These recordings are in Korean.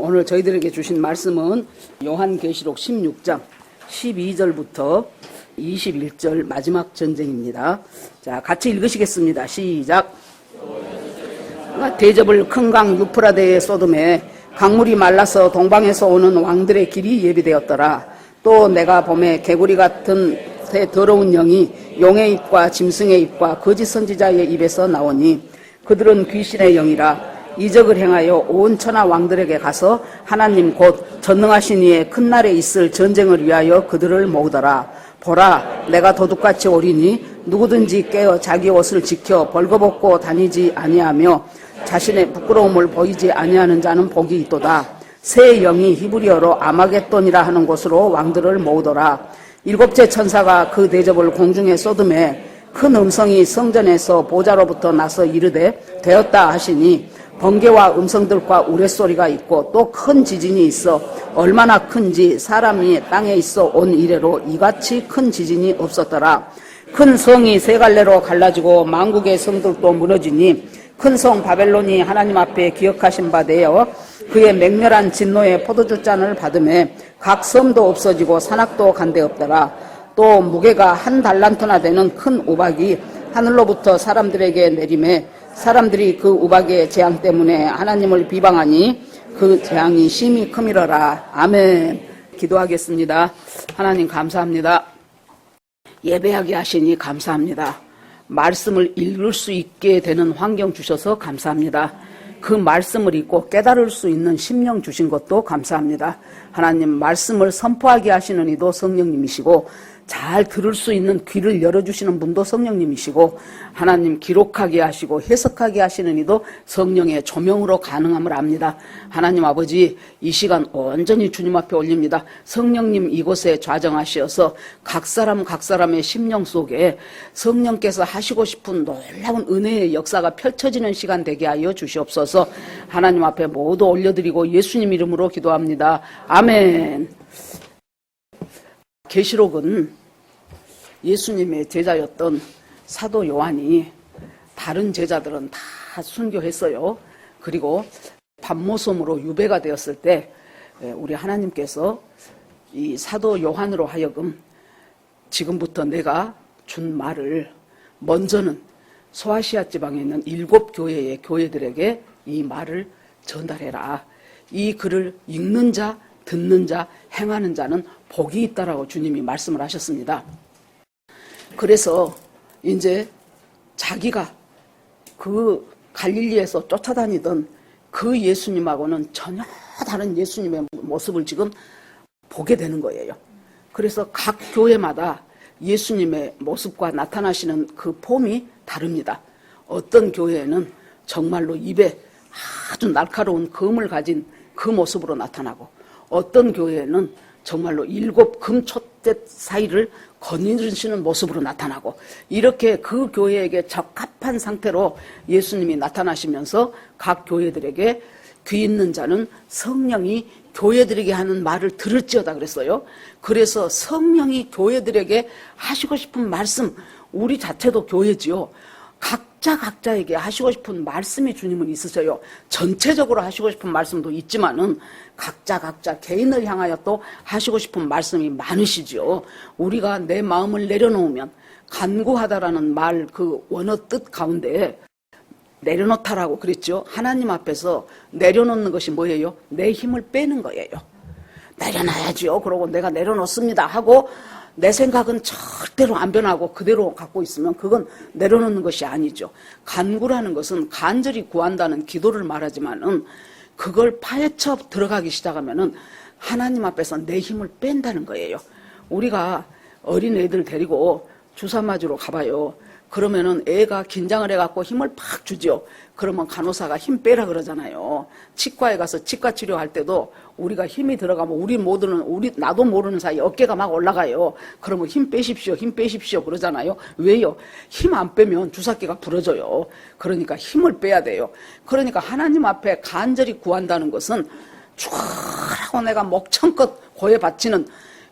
오늘 저희들에게 주신 말씀은 요한계시록 16장 12절부터 21절 마지막 전쟁입니다. 자, 같이 읽으시겠습니다. 시작. 대접을 큰 강 유프라데에 쏟음에 강물이 말라서 동방에서 오는 왕들의 길이 예비되었더라. 또 내가 봄에 개구리 같은 새 더러운 영이 용의 입과 짐승의 입과 거짓 선지자의 입에서 나오니 그들은 귀신의 영이라. 이적을 행하여 온 천하 왕들에게 가서 하나님 곧 전능하신 이의 큰 날에 있을 전쟁을 위하여 그들을 모으더라. 보라, 내가 도둑같이 오리니 누구든지 깨어 자기 옷을 지켜 벌거벗고 다니지 아니하며 자신의 부끄러움을 보이지 아니하는 자는 복이 있도다. 새 영이 히브리어로 아마겟돈이라 하는 곳으로 왕들을 모으더라. 일곱째 천사가 그 대접을 공중에 쏟음에 큰 음성이 성전에서 보좌로부터 나서 이르되 되었다 하시니 번개와 음성들과 우레소리가 있고 또 큰 지진이 있어 얼마나 큰지 사람이 땅에 있어 온 이래로 이같이 큰 지진이 없었더라. 큰 성이 세 갈래로 갈라지고 만국의 성들도 무너지니 큰 성 바벨론이 하나님 앞에 기억하신 바 되어 그의 맹렬한 진노의 포도주 잔을 받음에 각 섬도 없어지고 산악도 간데 없더라. 또 무게가 한 달란트나 되는 큰 우박이 하늘로부터 사람들에게 내림에 사람들이 그 우박의 재앙 때문에 하나님을 비방하니 그 재앙이 심히 크미러라. 아멘. 기도하겠습니다. 하나님 감사합니다. 예배하게 하시니 감사합니다. 말씀을 읽을 수 있게 되는 환경 주셔서 감사합니다. 그 말씀을 읽고 깨달을 수 있는 심령 주신 것도 감사합니다. 하나님 말씀을 선포하게 하시는 이도 성령님이시고 잘 들을 수 있는 귀를 열어주시는 분도 성령님이시고 하나님 기록하게 하시고 해석하게 하시는 이도 성령의 조명으로 가능함을 압니다. 하나님 아버지 이 시간 온전히 주님 앞에 올립니다. 성령님 이곳에 좌정하시어서 각 사람의 심령 속에 성령께서 하시고 싶은 놀라운 은혜의 역사가 펼쳐지는 시간 되게 하여 주시옵소서. 하나님 앞에 모두 올려드리고 예수님 이름으로 기도합니다. 아멘. 계시록은 예수님의 제자였던 사도 요한이 다른 제자들은 다 순교했어요. 그리고 밤모섬으로 유배가 되었을 때 우리 하나님께서 이 사도 요한으로 하여금 지금부터 내가 준 말을 먼저는 소아시아 지방에 있는 7교회의 교회들에게 이 말을 전달해라. 이 글을 읽는 자, 듣는 자, 행하는 자는 복이 있다라고 주님이 말씀을 하셨습니다. 그래서 이제 자기가 그 갈릴리에서 쫓아다니던 그 예수님하고는 전혀 다른 예수님의 모습을 지금 보게 되는 거예요. 그래서 각 교회마다 예수님의 모습과 나타나시는 그 폼이 다릅니다. 어떤 교회에는 정말로 입에 아주 날카로운 검을 가진 그 모습으로 나타나고 어떤 교회에는 정말로 7 금촛대 사이를 거느리시는 모습으로 나타나고 이렇게 그 교회에게 적합한 상태로 예수님이 나타나시면서 각 교회들에게 귀 있는 자는 성령이 교회들에게 하는 말을 들을지어다 그랬어요. 그래서 성령이 교회들에게 하시고 싶은 말씀, 우리 자체도 교회지요. 각자에게 하시고 싶은 말씀이 주님은 있으셔요. 전체적으로 하시고 싶은 말씀도 있지만은 각자 개인을 향하여 또 하시고 싶은 말씀이 많으시죠. 우리가 내 마음을 내려놓으면 간구하다라는 말 그 원어 뜻 가운데 내려놓다라고 그랬죠. 하나님 앞에서 내려놓는 것이 뭐예요? 내 힘을 빼는 거예요. 내려놔야죠. 그러고 내가 내려놓습니다 하고 내 생각은 절대로 안 변하고 그대로 갖고 있으면 그건 내려놓는 것이 아니죠. 간구라는 것은 간절히 구한다는 기도를 말하지만은 그걸 파헤쳐 들어가기 시작하면은 하나님 앞에서 내 힘을 뺀다는 거예요. 우리가 어린 애들 데리고 주사 맞으러 가봐요. 그러면은 애가 긴장을 해갖고 힘을 팍 주죠. 그러면 간호사가 힘 빼라 그러잖아요. 치과에 가서 치과 치료할 때도 우리가 힘이 들어가면 나도 모르는 사이 어깨가 막 올라가요. 그러면 힘 빼십시오 그러잖아요. 왜요? 힘 안 빼면 주사기가 부러져요. 그러니까 힘을 빼야 돼요. 그러니까 하나님 앞에 간절히 구한다는 것은 죽으라고 내가 목청껏 고해 바치는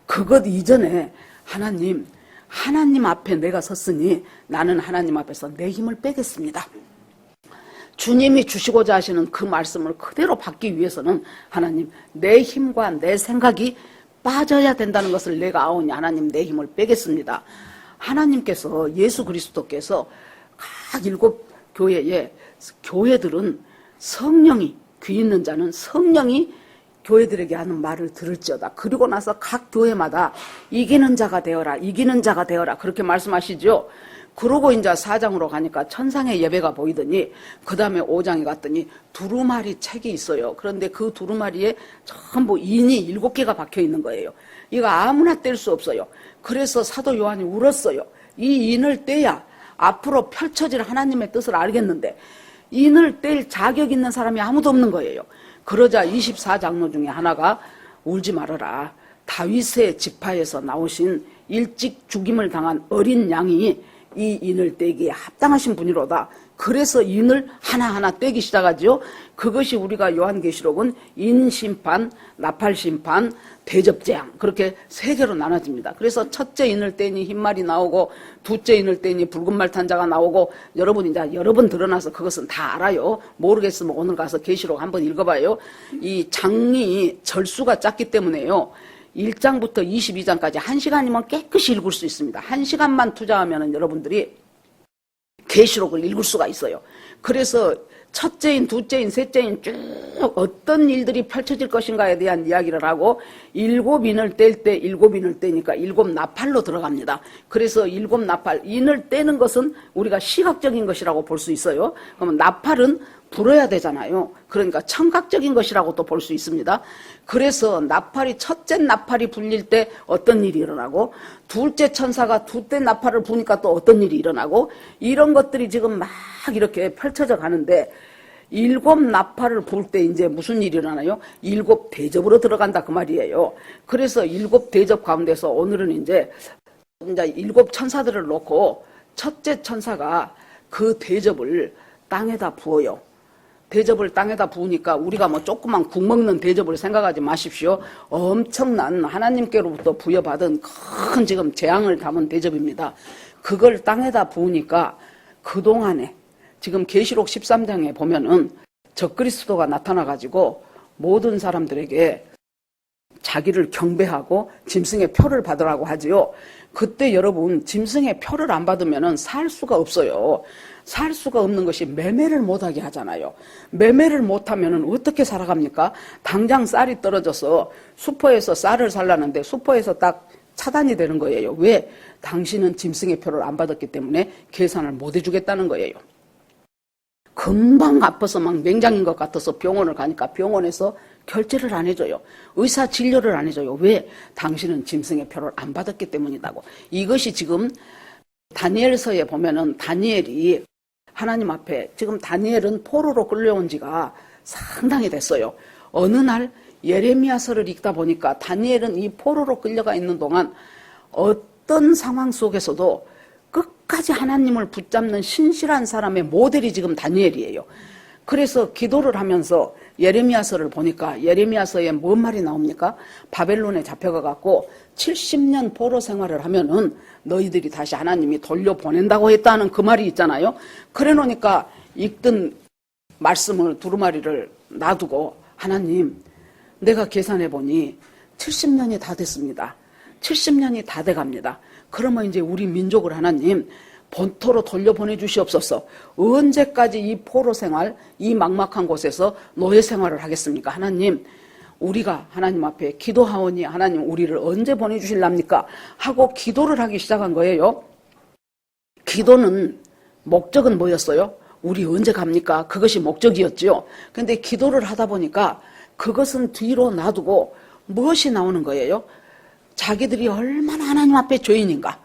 그것 이전에 하나님 앞에 내가 섰으니 나는 하나님 앞에서 내 힘을 빼겠습니다. 주님이 주시고자 하시는 그 말씀을 그대로 받기 위해서는 하나님 내 힘과 내 생각이 빠져야 된다는 것을 내가 아오니 하나님 내 힘을 빼겠습니다. 하나님께서 예수 그리스도께서 각 7 교회에 교회들은 성령이 귀 있는 자는 성령이 교회들에게 하는 말을 들을지어다. 그리고 나서 각 교회마다 이기는 자가 되어라, 이기는 자가 되어라 그렇게 말씀하시죠. 그러고 이제 4장으로 가니까 천상의 예배가 보이더니 그 다음에 5장에 갔더니 두루마리 책이 있어요. 그런데 그 두루마리에 전부 인이 7개가 박혀 있는 거예요. 이거 아무나 뗄 수 없어요. 그래서 사도 요한이 울었어요. 이 인을 떼야 앞으로 펼쳐질 하나님의 뜻을 알겠는데 인을 뗄 자격 있는 사람이 아무도 없는 거예요. 그러자 24장로 중에 하나가 울지 말아라. 다윗의 지파에서 나오신 일찍 죽임을 당한 어린 양이 이 인을 떼기에 합당하신 분이로다. 그래서 인을 하나하나 떼기 시작하죠. 그것이 우리가 요한계시록은 인심판, 나팔심판, 대접재앙 그렇게 3개로 나눠집니다. 그래서 첫째 인을 떼니 흰말이 나오고 둘째 인을 떼니 붉은 말 탄 자가 나오고 여러분 이제 여러 번 드러나서 그것은 다 알아요. 모르겠으면 오늘 가서 계시록 한번 읽어봐요. 이 장이 절수가 작기 때문에요. 1장부터 22장까지 1시간이면 깨끗이 읽을 수 있습니다. 1시간만 투자하면 여러분들이 계시록을 읽을 수가 있어요. 그래서 첫째인, 둘째인, 셋째인 쭉 어떤 일들이 펼쳐질 것인가에 대한 이야기를 하고 7인을 뗄 때 7인을 떼니까 7나팔로 들어갑니다. 그래서 7나팔, 인을 떼는 것은 우리가 시각적인 것이라고 볼 수 있어요. 그러면 나팔은 불어야 되잖아요. 그러니까 청각적인 것이라고 또 볼 수 있습니다. 그래서 나팔이 첫째 나팔이 불릴 때 어떤 일이 일어나고 둘째 천사가 둘째 나팔을 부니까 또 어떤 일이 일어나고 이런 것들이 지금 막 이렇게 펼쳐져 가는데 7 나팔을 불 때 이제 무슨 일이 일어나요? 7 대접으로 들어간다 그 말이에요. 그래서 7 대접 가운데서 오늘은 이제 7 천사들을 놓고 첫째 천사가 그 대접을 땅에다 부어요. 대접을 땅에다 부으니까 우리가 뭐 조그만 국 먹는 대접을 생각하지 마십시오. 엄청난 하나님께로부터 부여받은 큰 지금 재앙을 담은 대접입니다. 그걸 땅에다 부으니까 그동안에 지금 계시록 13장에 보면은 적그리스도가 나타나가지고 모든 사람들에게 자기를 경배하고 짐승의 표를 받으라고 하지요. 그때 여러분 짐승의 표를 안 받으면은 살 수가 없어요. 살 수가 없는 것이 매매를 못하게 하잖아요. 매매를 못하면은 어떻게 살아갑니까? 당장 쌀이 떨어져서 슈퍼에서 쌀을 살라는데 슈퍼에서 딱 차단이 되는 거예요. 왜? 당신은 짐승의 표를 안 받았기 때문에 계산을 못 해주겠다는 거예요. 금방 아파서 막 맹장인 것 같아서 병원을 가니까 병원에서 결제를 안 해줘요. 의사 진료를 안 해줘요. 왜? 당신은 짐승의 표를 안 받았기 때문이라고. 이것이 지금 다니엘서에 보면은 다니엘이 하나님 앞에 지금 다니엘은 포로로 끌려온 지가 상당히 됐어요. 어느 날 예레미야서를 읽다 보니까 다니엘은 이 포로로 끌려가 있는 동안 어떤 상황 속에서도 끝까지 하나님을 붙잡는 신실한 사람의 모델이 지금 다니엘이에요. 그래서 기도를 하면서 예레미야서를 보니까 예레미야서에 뭔 말이 나옵니까? 바벨론에 잡혀가 갖고 70년 포로 생활을 하면은 너희들이 다시 하나님이 돌려보낸다고 했다는 그 말이 있잖아요. 그래 놓으니까 읽던 말씀을 두루마리를 놔두고 하나님 내가 계산해 보니 70년이 다 됐습니다. 70년이 다 돼갑니다. 그러면 이제 우리 민족을 하나님 본토로 돌려보내 주시옵소서. 언제까지 이 포로 생활, 이 막막한 곳에서 노예 생활을 하겠습니까? 하나님, 우리가 하나님 앞에 기도하오니 하나님 우리를 언제 보내주실랍니까? 하고 기도를 하기 시작한 거예요. 기도는 목적은 뭐였어요? 우리 언제 갑니까? 그것이 목적이었죠. 그런데 기도를 하다 보니까 그것은 뒤로 놔두고 무엇이 나오는 거예요? 자기들이 얼마나 하나님 앞에 죄인인가?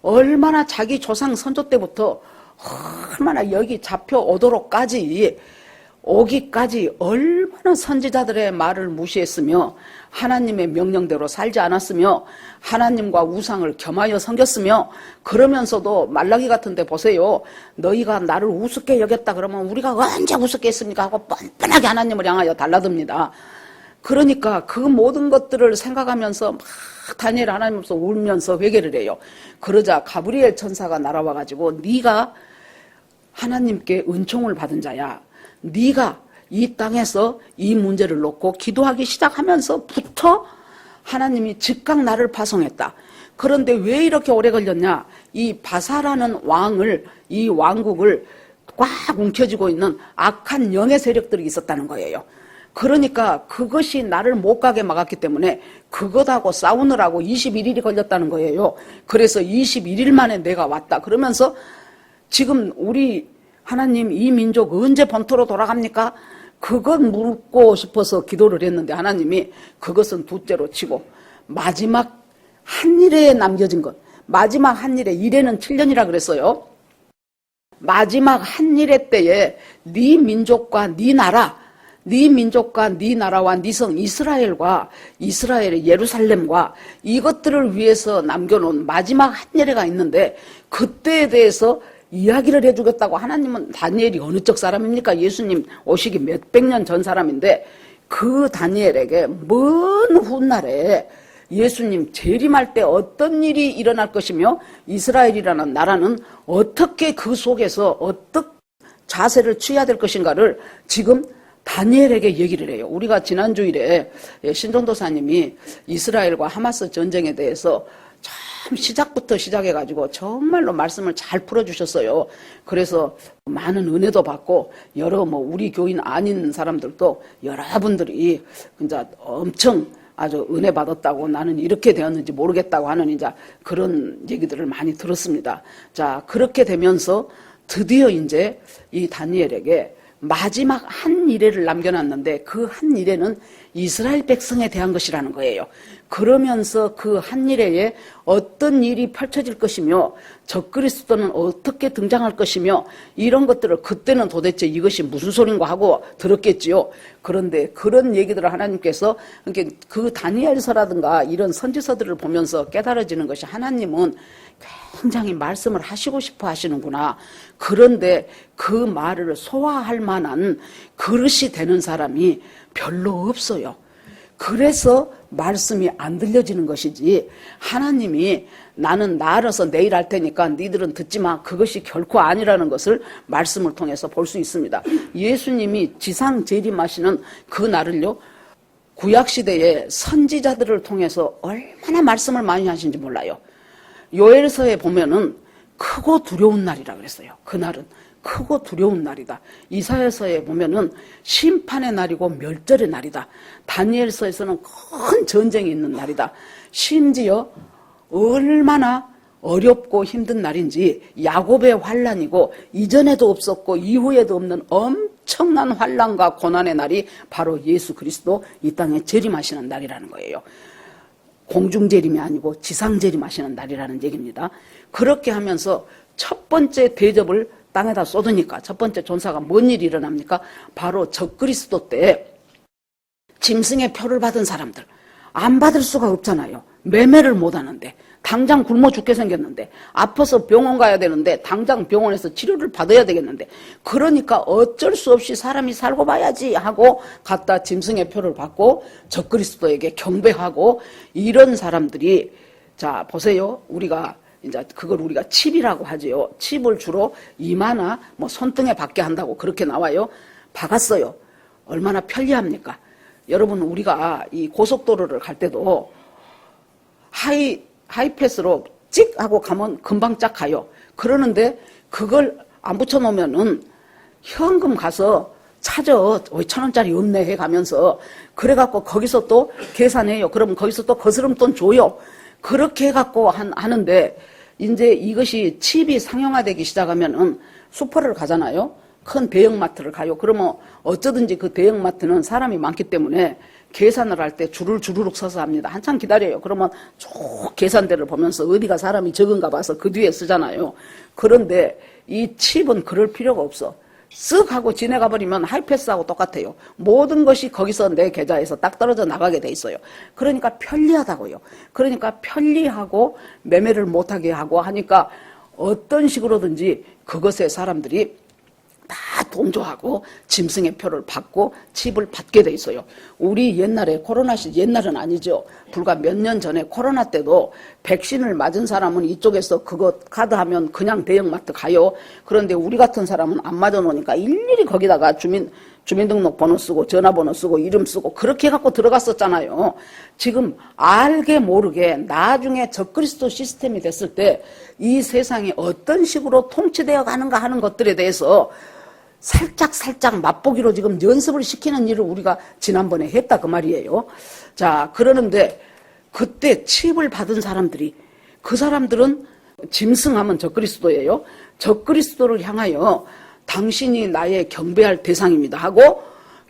얼마나 자기 조상 선조 때부터 얼마나 여기 잡혀오도록까지 오기까지 얼마나 선지자들의 말을 무시했으며 하나님의 명령대로 살지 않았으며 하나님과 우상을 겸하여 섬겼으며 그러면서도 말라기 같은 데 보세요. 너희가 나를 우습게 여겼다 그러면 우리가 언제 우습게 했습니까? 하고 뻔뻔하게 하나님을 향하여 달라듭니다. 그러니까 그 모든 것들을 생각하면서 막 다니엘 하나님 앞에서 울면서 회개를 해요. 그러자 가브리엘 천사가 날아와가지고 네가 하나님께 은총을 받은 자야. 네가 이 땅에서 이 문제를 놓고 기도하기 시작하면서부터 하나님이 즉각 나를 파송했다. 그런데 왜 이렇게 오래 걸렸냐? 이 바사라는 왕을, 이 왕국을 꽉 움켜쥐고 있는 악한 영의 세력들이 있었다는 거예요. 그러니까 그것이 나를 못 가게 막았기 때문에 그것하고 싸우느라고 21일이 걸렸다는 거예요. 그래서 21일 만에 내가 왔다. 그러면서 지금 우리 하나님 이 민족 언제 본토로 돌아갑니까? 그것 묻고 싶어서 기도를 했는데 하나님이 그것은 둘째로 치고 마지막 한 일에 남겨진 것, 마지막 한 일에, 일에는 7년이라 그랬어요. 마지막 한 일의 때에 네 민족과 네 나라, 네 민족과 네 나라와 네 성 이스라엘과 이스라엘의 예루살렘과 이것들을 위해서 남겨놓은 마지막 한 예례가 있는데 그때에 대해서 이야기를 해주겠다고. 하나님은 다니엘이 어느 쪽 사람입니까? 예수님 오시기 몇백 년 전 사람인데 그 다니엘에게 먼 훗날에 예수님 재림할 때 어떤 일이 일어날 것이며 이스라엘이라는 나라는 어떻게 그 속에서 어떤 자세를 취해야 될 것인가를 지금 다니엘에게 얘기를 해요. 우리가 지난주일에 신정도사님이 이스라엘과 하마스 전쟁에 대해서 참 시작부터 시작해가지고 정말로 말씀을 잘 풀어주셨어요. 그래서 많은 은혜도 받고 여러 우리 교인 아닌 사람들도 여러분들이 진짜 엄청 아주 은혜 받았다고, 나는 이렇게 되었는지 모르겠다고 하는 이제 그런 얘기들을 많이 들었습니다. 자, 그렇게 되면서 드디어 이제 이 다니엘에게 마지막 한 일회를 남겨놨는데 그 한 일회는 이스라엘 백성에 대한 것이라는 거예요. 그러면서 그 한 일회에 어떤 일이 펼쳐질 것이며 적그리스도는 어떻게 등장할 것이며 이런 것들을 그때는 도대체 이것이 무슨 소린가 하고 들었겠지요. 그런데 그런 얘기들을 하나님께서 그 다니엘서라든가 이런 선지서들을 보면서 깨달아지는 것이 하나님은 굉장히 말씀을 하시고 싶어 하시는구나. 그런데 그 말을 소화할 만한 그릇이 되는 사람이 별로 없어요. 그래서 말씀이 안 들려지는 것이지, 하나님이 나는 나아서 내일 할 테니까 니들은 듣지 마, 그것이 결코 아니라는 것을 말씀을 통해서 볼 수 있습니다. 예수님이 지상 재림하시는 그 날을요, 구약시대의 선지자들을 통해서 얼마나 말씀을 많이 하신지 몰라요. 요엘서에 보면은 크고 두려운 날이라 그랬어요. 그날은 크고 두려운 날이다. 이사야서에 보면은 심판의 날이고 멸절의 날이다. 다니엘서에서는 큰 전쟁이 있는 날이다. 심지어 얼마나 어렵고 힘든 날인지 야곱의 환란이고 이전에도 없었고 이후에도 없는 엄청난 환란과 고난의 날이 바로 예수 그리스도 이 땅에 재림하시는 날이라는 거예요. 공중재림이 아니고 지상재림하시는 날이라는 얘기입니다. 그렇게 하면서 첫 번째 대접을 땅에다 쏟으니까 첫 번째 존사가 뭔 일이 일어납니까? 바로 적그리스도 때 짐승의 표를 받은 사람들, 안 받을 수가 없잖아요. 매매를 못 하는데, 당장 굶어 죽게 생겼는데, 아파서 병원 가야 되는데 당장 병원에서 치료를 받아야 되겠는데, 그러니까 어쩔 수 없이 사람이 살고 봐야지 하고 갖다 짐승의 표를 받고 적그리스도에게 경배하고, 이런 사람들이, 자 보세요, 우리가 이제 그걸 우리가 칩이라고 하지요. 칩을 주로 이마나 손등에 박게 한다고 그렇게 나와요. 박았어요. 얼마나 편리합니까? 여러분, 우리가 이 고속도로를 갈 때도 하이패스로 찍 하고 가면 금방 쫙 가요. 그러는데 그걸 안 붙여놓으면은 현금 가서 찾아. 5,000원짜리 없네 해 가면서, 그래갖고 거기서 또 계산해요. 그러면 거기서 또 거스름돈 줘요. 그렇게 해갖고 하는데, 이제 이것이 칩이 상용화되기 시작하면은 슈퍼를 가잖아요. 큰 대형마트를 가요. 그러면 어쩌든지 그 대형마트는 사람이 많기 때문에 계산을 할 때 줄을 주르륵 서서 합니다. 한참 기다려요. 그러면 쭉 계산대를 보면서 어디가 사람이 적은가 봐서 그 뒤에 쓰잖아요. 그런데 이 칩은 그럴 필요가 없어. 쓱 하고 지나가 버리면 하이패스하고 똑같아요. 모든 것이 거기서 내 계좌에서 딱 떨어져 나가게 돼 있어요. 그러니까 편리하다고요. 그러니까 편리하고 매매를 못하게 하고 하니까 어떤 식으로든지 그것에 사람들이 다 동조하고 짐승의 표를 받고 칩을 받게 돼 있어요. 우리 옛날에 옛날은 아니죠. 불과 몇 년 전에 코로나 때도 백신을 맞은 사람은 이쪽에서 그거 카드하면 그냥 대형마트 가요. 그런데 우리 같은 사람은 안 맞아 놓으니까 일일이 거기다가 주민등록번호 쓰고 전화번호 쓰고 이름 쓰고 그렇게 해갖고 들어갔었잖아요. 지금 알게 모르게 나중에 적그리스도 시스템이 됐을 때 이 세상이 어떤 식으로 통치되어 가는가 하는 것들에 대해서 살짝 맛보기로 지금 연습을 시키는 일을 우리가 지난번에 했다 그 말이에요. 자, 그러는데 그때 칩을 받은 사람들이, 그 사람들은 짐승하면 적그리스도예요. 적그리스도를 향하여 당신이 나의 경배할 대상입니다 하고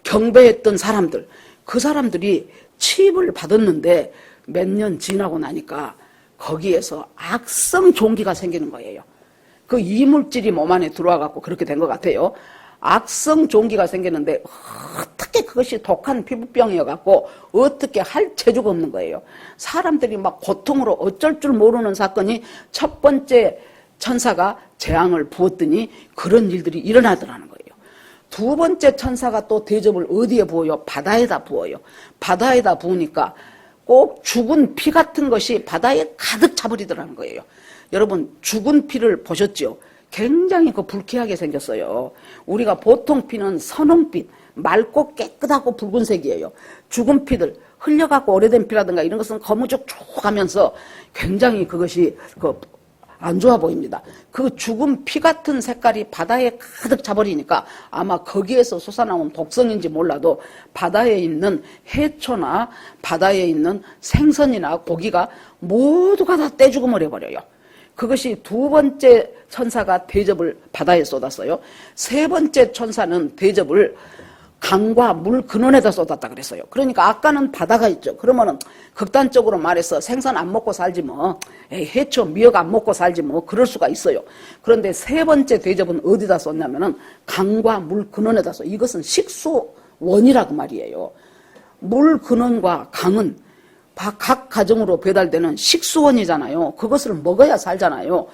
경배했던 사람들, 그 사람들이 칩을 받았는데 몇 년 지나고 나니까 거기에서 악성 종기가 생기는 거예요. 그 이물질이 몸 안에 들어와 갖고 그렇게 된 것 같아요. 악성 종기가 생기는데 어떻게 그것이 독한 피부병이어 갖고 어떻게 할 재주가 없는 거예요. 사람들이 막 고통으로 어쩔 줄 모르는 사건이 첫 번째 천사가 재앙을 부었더니 그런 일들이 일어나더라는 거예요. 두 번째 천사가 또 대접을 어디에 부어요? 바다에다 부어요. 바다에다 부으니까 꼭 죽은 피 같은 것이 바다에 가득 차버리더라는 거예요. 여러분, 죽은 피를 보셨죠? 굉장히 불쾌하게 생겼어요. 우리가 보통 피는 선홍빛, 맑고 깨끗하고 붉은색이에요. 죽은 피들, 흘려갖고 오래된 피라든가 이런 것은 거무죽죽 하면서 굉장히 그것이 안 좋아 보입니다. 그 죽은 피 같은 색깔이 바다에 가득 차버리니까 아마 거기에서 솟아나온 독성인지 몰라도 바다에 있는 해초나 바다에 있는 생선이나 고기가 모두가 다 떼죽음을 해버려요. 그것이 두 번째 천사가 대접을 바다에 쏟았어요. 세 번째 천사는 대접을 강과 물 근원에다 쏟았다 그랬어요. 그러니까 아까는 바다가 있죠. 그러면은 극단적으로 말해서 생선 안 먹고 살지 뭐, 해초, 미역 안 먹고 살지 뭐, 그럴 수가 있어요. 그런데 세 번째 대접은 어디다 쏟냐면은 강과 물 근원에다 쏟. 이것은 식수원이라고 말이에요. 물 근원과 강은 각 가정으로 배달되는 식수원이잖아요. 그것을 먹어야 살잖아요.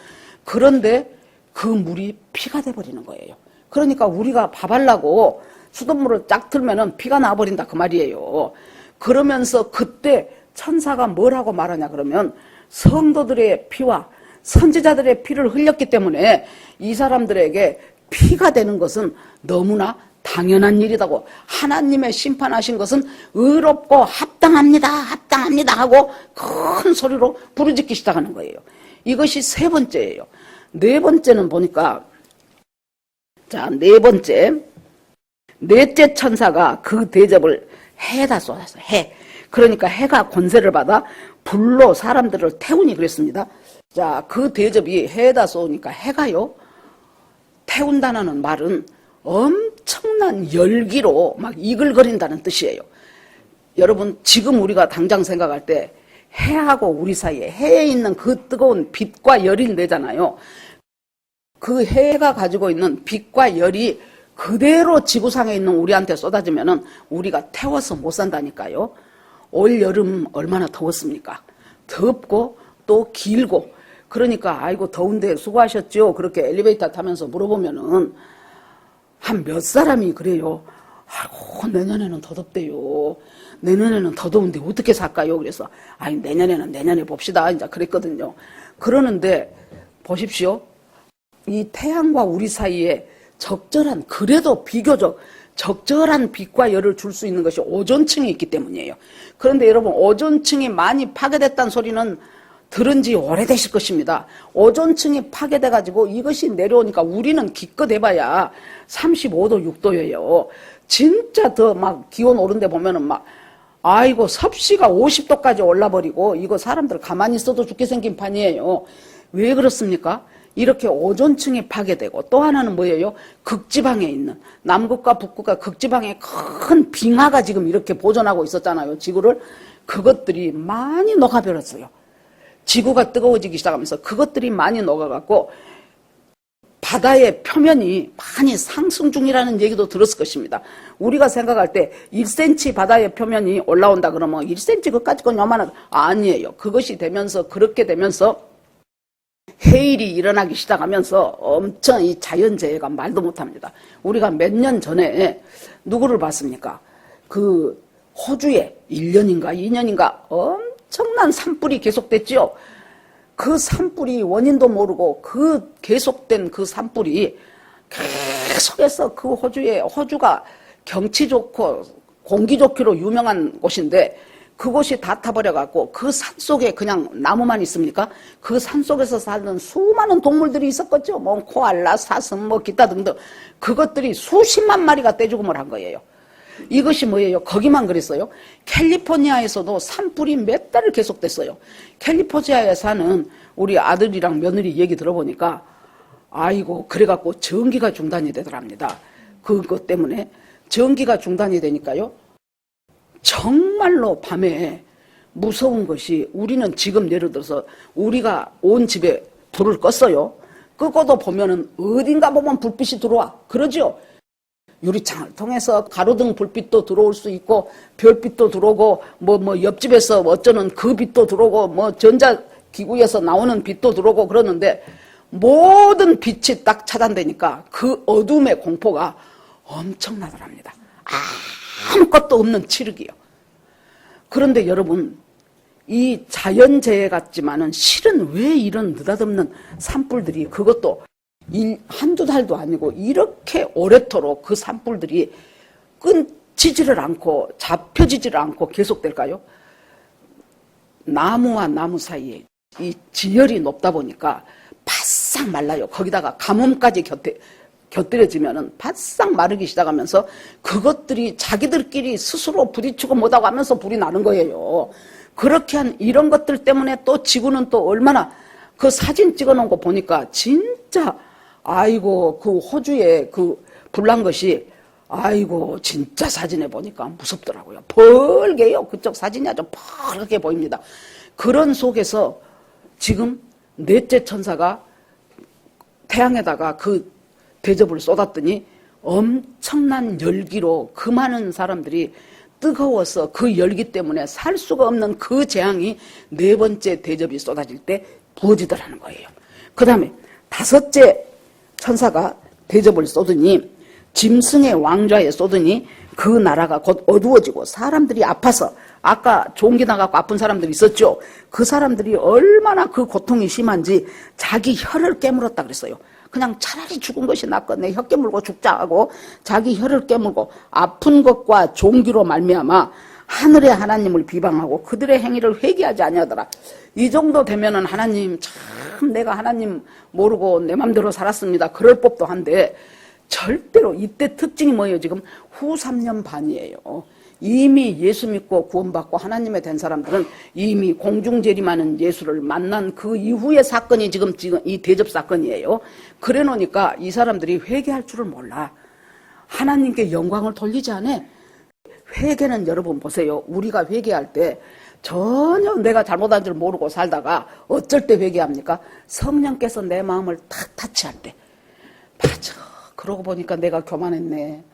그런데 그 물이 피가 돼버리는 거예요. 그러니까 우리가 밥 하려고 수돗물을 쫙 틀면은 피가 나버린다 그 말이에요. 그러면서 그때 천사가 뭐라고 말하냐 그러면 성도들의 피와 선지자들의 피를 흘렸기 때문에 이 사람들에게 피가 되는 것은 너무나 당연한 일이라고, 하나님의 심판하신 것은 의롭고 합당합니다 하고 큰 소리로 부르짖기 시작하는 거예요. 이것이 세 번째예요. 네 번째는 보니까, 자, 넷째 천사가 그 대접을 해에다 쏟았어요. 해. 그러니까 해가 권세를 받아 불로 사람들을 태우니 그랬습니다. 자, 그 대접이 해에다 쏘니까 해가요, 태운다는 말은 엄청난 열기로 막 이글거린다는 뜻이에요. 여러분, 지금 우리가 당장 생각할 때 해하고 우리 사이에, 해에 있는 그 뜨거운 빛과 열이 내잖아요. 그 해가 가지고 있는 빛과 열이 그대로 지구상에 있는 우리한테 쏟아지면은 우리가 태워서 못 산다니까요. 올 여름 얼마나 더웠습니까? 덥고 또 길고. 그러니까 아이고 더운데 수고하셨죠? 그렇게 엘리베이터 타면서 물어보면은 한 몇 사람이 그래요. 아이고 내년에는 더 덥대요. 내년에는 더 더운데 어떻게 살까요? 그래서 아니 내년에는 내년에 봅시다. 이제 그랬거든요. 그러는데 보십시오. 이 태양과 우리 사이에 적절한, 그래도 비교적 적절한 빛과 열을 줄 수 있는 것이 오존층이 있기 때문이에요. 그런데 여러분, 오존층이 많이 파괴됐다는 소리는 들은 지 오래되실 것입니다. 오존층이 파괴돼가지고 이것이 내려오니까 우리는 기껏 해봐야 35도, 6도예요. 진짜 더 막 기온 오른 데 보면은 막, 아이고, 섭씨가 50도까지 올라버리고, 이거 사람들 가만히 있어도 죽게 생긴 판이에요. 왜 그렇습니까? 이렇게 오존층이 파괴되고, 또 하나는 뭐예요? 극지방에 있는, 남극과 북극과 극지방에 큰 빙하가 지금 이렇게 보존하고 있었잖아요, 지구를. 그것들이 많이 녹아버렸어요. 지구가 뜨거워지기 시작하면서 그것들이 많이 녹아갖고 바다의 표면이 많이 상승 중이라는 얘기도 들었을 것입니다. 우리가 생각할 때 1cm 바다의 표면이 올라온다 그러면 1cm 그까짓 건 요만한, 아니에요. 그것이 되면서, 그렇게 되면서 해일이 일어나기 시작하면서 엄청 이 자연재해가 말도 못합니다. 우리가 몇 년 전에 누구를 봤습니까? 그 호주에 1년인가 2년인가 엄청난 산불이 계속됐죠. 그 산불이 원인도 모르고 그 계속된 그 산불이 계속해서 그 호주가 경치 좋고 공기 좋기로 유명한 곳인데 그곳이 다 타버려갖고 그 산속에 그냥 나무만 있습니까? 그 산속에서 사는 수많은 동물들이 있었겠죠. 뭐 코알라, 사슴, 뭐 기타 등등 그것들이 수십만 마리가 떼죽음을 한 거예요. 이것이 뭐예요? 거기만 그랬어요? 캘리포니아에서도 산불이 몇 달을 계속됐어요. 캘리포니아에 사는 우리 아들이랑 며느리 얘기 들어보니까 아이고 그래갖고 전기가 중단이 되더랍니다. 그것 때문에 전기가 중단이 되니까요. 정말로 밤에 무서운 것이 우리는 지금 예를 들어서 우리가 온 집에 불을 껐어요. 끄고도 보면은 어딘가 보면 불빛이 들어와. 그러죠? 유리창을 통해서 가로등 불빛도 들어올 수 있고 별빛도 들어오고 뭐 옆집에서 어쩌는 그 빛도 들어오고 뭐 전자기구에서 나오는 빛도 들어오고 그러는데 모든 빛이 딱 차단되니까 그 어둠의 공포가 엄청나더랍니다. 아무것도 없는 칠흑이요. 그런데 여러분 이 자연재해 같지만은 실은 왜 이런 느닷없는 산불들이 그것도 한두 달도 아니고 이렇게 오래도록 그 산불들이 끊지지를 않고 잡혀지지를 않고 계속될까요? 나무와 나무 사이에 이 지열이 높다 보니까 바싹 말라요. 거기다가 가뭄까지 곁들여지면은 바싹 마르기 시작하면서 그것들이 자기들끼리 스스로 부딪히고 뭐다고 하면서 불이 나는 거예요. 그렇게 한 이런 것들 때문에 또 지구는 또 얼마나 그 사진 찍어 놓은 거 보니까 진짜 아이고 그 호주에 그 불난 것이 아이고 진짜 사진에 보니까 무섭더라고요. 벌게요. 그쪽 사진이 아주 펄게 보입니다. 그런 속에서 지금 넷째 천사가 태양에다가 그 대접을 쏟았더니 엄청난 열기로 그 많은 사람들이 뜨거워서 그 열기 때문에 살 수가 없는 그 재앙이 네 번째 대접이 쏟아질 때 부어지더라는 거예요. 그 다음에 다섯째 천사가 대접을 쏟으니 짐승의 왕좌에 쏟으니 그 나라가 곧 어두워지고 사람들이 아파서 아까 종기 나가고 아픈 사람들이 있었죠. 그 사람들이 얼마나 그 고통이 심한지 자기 혀를 깨물었다 그랬어요. 그냥 차라리 죽은 것이 낫겠네. 혀 깨물고 죽자 하고 자기 혀를 깨물고 아픈 것과 종기로 말미암아 하늘의 하나님을 비방하고 그들의 행위를 회개하지 아니하더라. 이 정도 되면은 하나님 참 내가 하나님 모르고 내 맘대로 살았습니다. 그럴 법도 한데 절대로 이때 특징이 뭐예요? 지금 후 3년 반이에요. 이미 예수 믿고 구원받고 하나님의 된 사람들은 이미 공중재림하는 예수를 만난 그 이후의 사건이 지금 이 대접 사건이에요. 그래 놓으니까 이 사람들이 회개할 줄을 몰라. 하나님께 영광을 돌리지 않아. 회개는 여러분 보세요. 우리가 회개할 때 전혀 내가 잘못한 줄 모르고 살다가 어쩔 때 회개합니까? 성령께서 내 마음을 탁 타치할 때. 맞아. 그러고 보니까 내가 교만했네.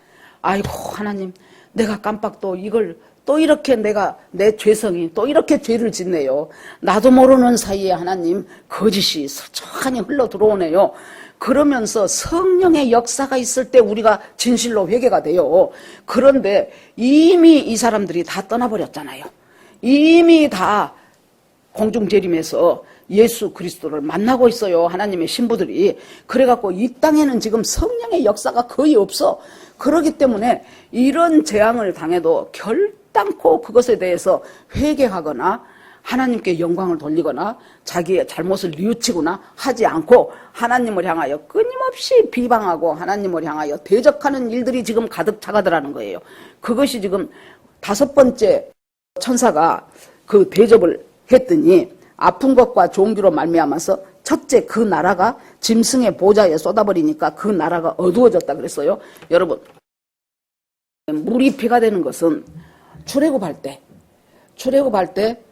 아이고 하나님 내가 깜빡 또 이걸 또 이렇게 내가 내 죄성이 또 이렇게 죄를 짓네요. 나도 모르는 사이에 하나님 거짓이 서천히 흘러 들어오네요. 그러면서 성령의 역사가 있을 때 우리가 진실로 회개가 돼요. 그런데 이미 이 사람들이 다 떠나버렸잖아요. 이미 다 공중재림에서 예수 그리스도를 만나고 있어요. 하나님의 신부들이. 그래갖고 이 땅에는 지금 성령의 역사가 거의 없어. 그렇기 때문에 이런 재앙을 당해도 결단코 그것에 대해서 회개하거나 하나님께 영광을 돌리거나 자기의 잘못을 뉘우치거나 하지 않고 하나님을 향하여 끊임없이 비방하고 하나님을 향하여 대적하는 일들이 지금 가득 차가더라는 거예요. 그것이 지금 다섯 번째 천사가 그 대접을 했더니 아픈 것과 종기로 말미암아서 첫째 그 나라가 짐승의 보좌에 쏟아버리니까 그 나라가 어두워졌다 그랬어요. 여러분 물이 피가 되는 것은 출애굽할 때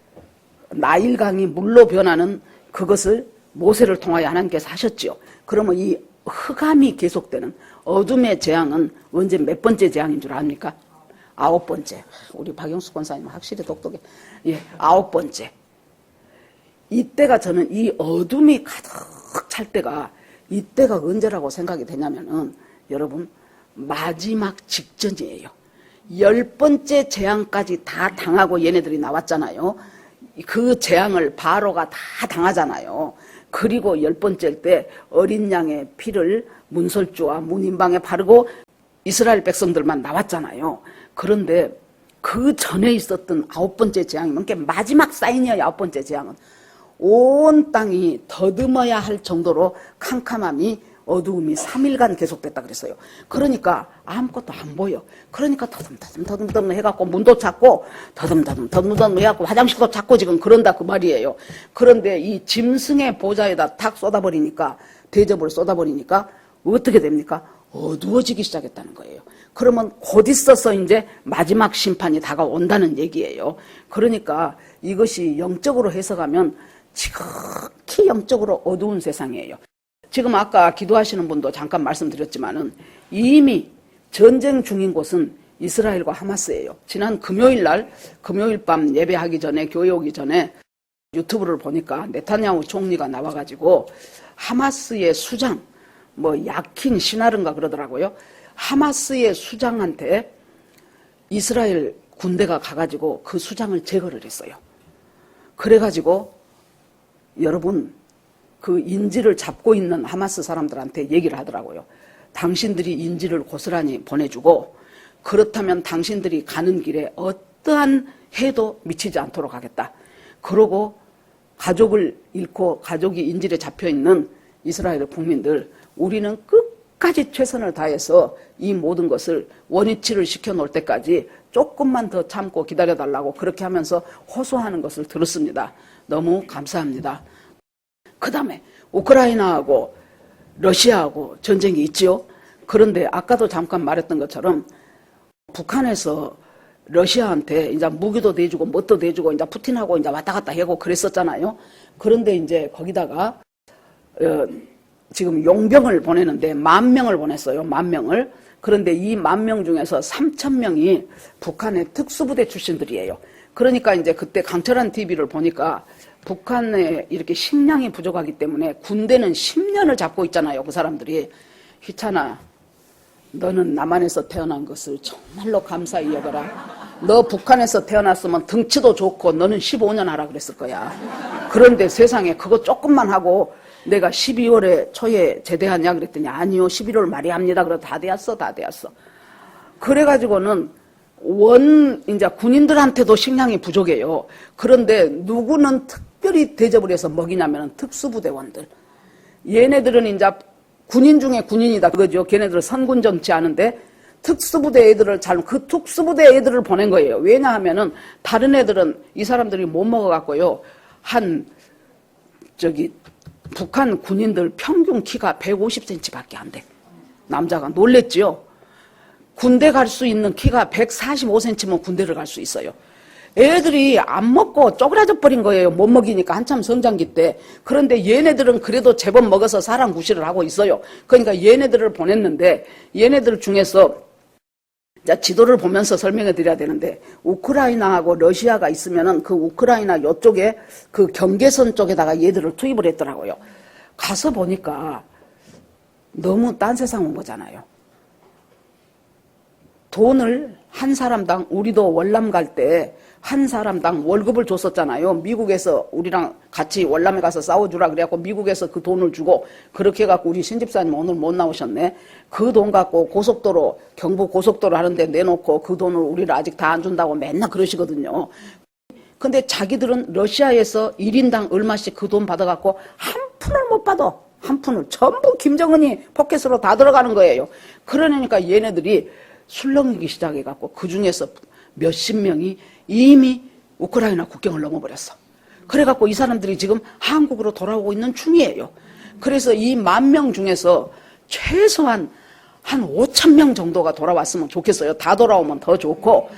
나일강이 물로 변하는 그것을 모세를 통하여 하나님께서 하셨죠. 그러면 이 흑암이 계속되는 어둠의 재앙은 언제 몇 번째 재앙인 줄 압니까? 9번째. 우리 박영숙 권사님 확실히 똑똑해. 예, 9번째. 이때가 저는 이 어둠이 가득 찰 때가 이때가 언제라고 생각이 되냐면은 여러분 마지막 직전이에요. 10번째 재앙까지 다 당하고 얘네들이 나왔잖아요. 그 재앙을 바로가 다 당하잖아요. 그리고 10번째일 때 어린 양의 피를 문설주와 문인방에 바르고 이스라엘 백성들만 나왔잖아요. 그런데 그 전에 있었던 9번째 재앙이면 그게 마지막 사인이에요. 9번째 재앙은 온 땅이 더듬어야 할 정도로 캄캄함이 어두움이 3일간 계속됐다 그랬어요. 그러니까 아무것도 안 보여. 그러니까 더듬더듬 해갖고 문도 찾고 더듬더듬 해갖고 화장실도 찾고 지금 그런다 그 말이에요. 그런데 이 짐승의 보좌에다 탁 쏟아버리니까 대접을 쏟아버리니까 어떻게 됩니까? 어두워지기 시작했다는 거예요. 그러면 곧 있어서 이제 마지막 심판이 다가온다는 얘기예요. 그러니까 이것이 영적으로 해석하면 지극히 영적으로 어두운 세상이에요. 지금 아까 기도하시는 분도 잠깐 말씀드렸지만은 이미 전쟁 중인 곳은 이스라엘과 하마스예요. 지난 금요일 밤 예배하기 전에 교회 오기 전에 유튜브를 보니까 네타냐후 총리가 나와가지고 하마스의 수장 야킨 시나른가 그러더라고요. 하마스의 수장한테 이스라엘 군대가 가가지고 그 수장을 제거를 했어요. 그래가지고 여러분 그 인질을 잡고 있는 하마스 사람들한테 얘기를 하더라고요. 당신들이 인질을 고스란히 보내주고 그렇다면 당신들이 가는 길에 어떠한 해도 미치지 않도록 하겠다. 그러고 가족을 잃고 가족이 인질에 잡혀있는 이스라엘 국민들 우리는 끝까지 최선을 다해서 이 모든 것을 원위치를 시켜놓을 때까지 조금만 더 참고 기다려달라고 그렇게 하면서 호소하는 것을 들었습니다. 너무 감사합니다. 그 다음에 우크라이나하고 러시아하고 전쟁이 있지요. 그런데 아까도 잠깐 말했던 것처럼 북한에서 러시아한테 이제 무기도 내주고 뭣도 내주고 이제 푸틴하고 이제 왔다 갔다 하고 그랬었잖아요. 그런데 이제 거기다가 지금 용병을 보내는데 10,000명을 보냈어요. 10,000명을. 그런데 이 10,000명 중에서 3,000명이 북한의 특수부대 출신들이에요. 그러니까 이제 그때 강철한 TV를 보니까 북한에 이렇게 식량이 부족하기 때문에 군대는 10년을 잡고 있잖아요. 그 사람들이. 희찬아, 너는 남한에서 태어난 것을 정말로 감사히 여겨라. 너 북한에서 태어났으면 덩치도 좋고 너는 15년 하라 그랬을 거야. 그런데 세상에 그거 조금만 하고 내가 12월에 초에 제대하냐 그랬더니 아니요 11월 말에 합니다. 그래서 다 되었어. 그래가지고는 이제 군인들한테도 식량이 부족해요. 그런데 누구는 특별히 대접을 해서 먹이냐면 특수부대원들. 얘네들은 이제 군인 중에 군인이다 그거죠. 걔네들은 선군 정치 하는데 특수부대 애들을 그 특수부대 애들을 보낸 거예요. 왜냐하면은 다른 애들은 이 사람들이 못 먹어갖고요. 북한 군인들 평균 키가 150cm밖에 안 돼. 남자가 놀랬지요. 군대 갈 수 있는 키가 145cm면 군대를 갈 수 있어요. 애들이 안 먹고 쪼그라져 버린 거예요. 못 먹이니까 한참 성장기 때. 그런데 얘네들은 그래도 제법 먹어서 사람 구실을 하고 있어요. 그러니까 얘네들을 보냈는데 얘네들 중에서 지도를 보면서 설명해 드려야 되는데 우크라이나하고 러시아가 있으면은 그 우크라이나 요쪽에 그 경계선 쪽에다가 얘들을 투입을 했더라고요. 가서 보니까 너무 딴 세상 온 거잖아요. 돈을 한 사람당 우리도 월남 갈 때 한 사람당 월급을 줬었잖아요. 미국에서 우리랑 같이 월남에 가서 싸워주라 그래갖고 미국에서 그 돈을 주고 그렇게 해갖고 우리 신집사님 오늘 못 나오셨네. 그 돈 갖고 고속도로 경부 고속도로 하는데 내놓고 그 돈을 우리를 아직 다 안 준다고 맨날 그러시거든요. 근데 자기들은 러시아에서 1인당 얼마씩 그 돈 받아갖고 한 푼을 못 받아. 한 푼을 전부 김정은이 포켓으로 다 들어가는 거예요. 그러니까 얘네들이 술렁이기 시작해갖고 그 중에서 몇십 명이 이미 우크라이나 국경을 넘어버렸어. 그래갖고 이 사람들이 지금 한국으로 돌아오고 있는 중이에요. 그래서 이 10,000명 중에서 최소한 한 5,000명 정도가 돌아왔으면 좋겠어요. 다 돌아오면 더 좋고.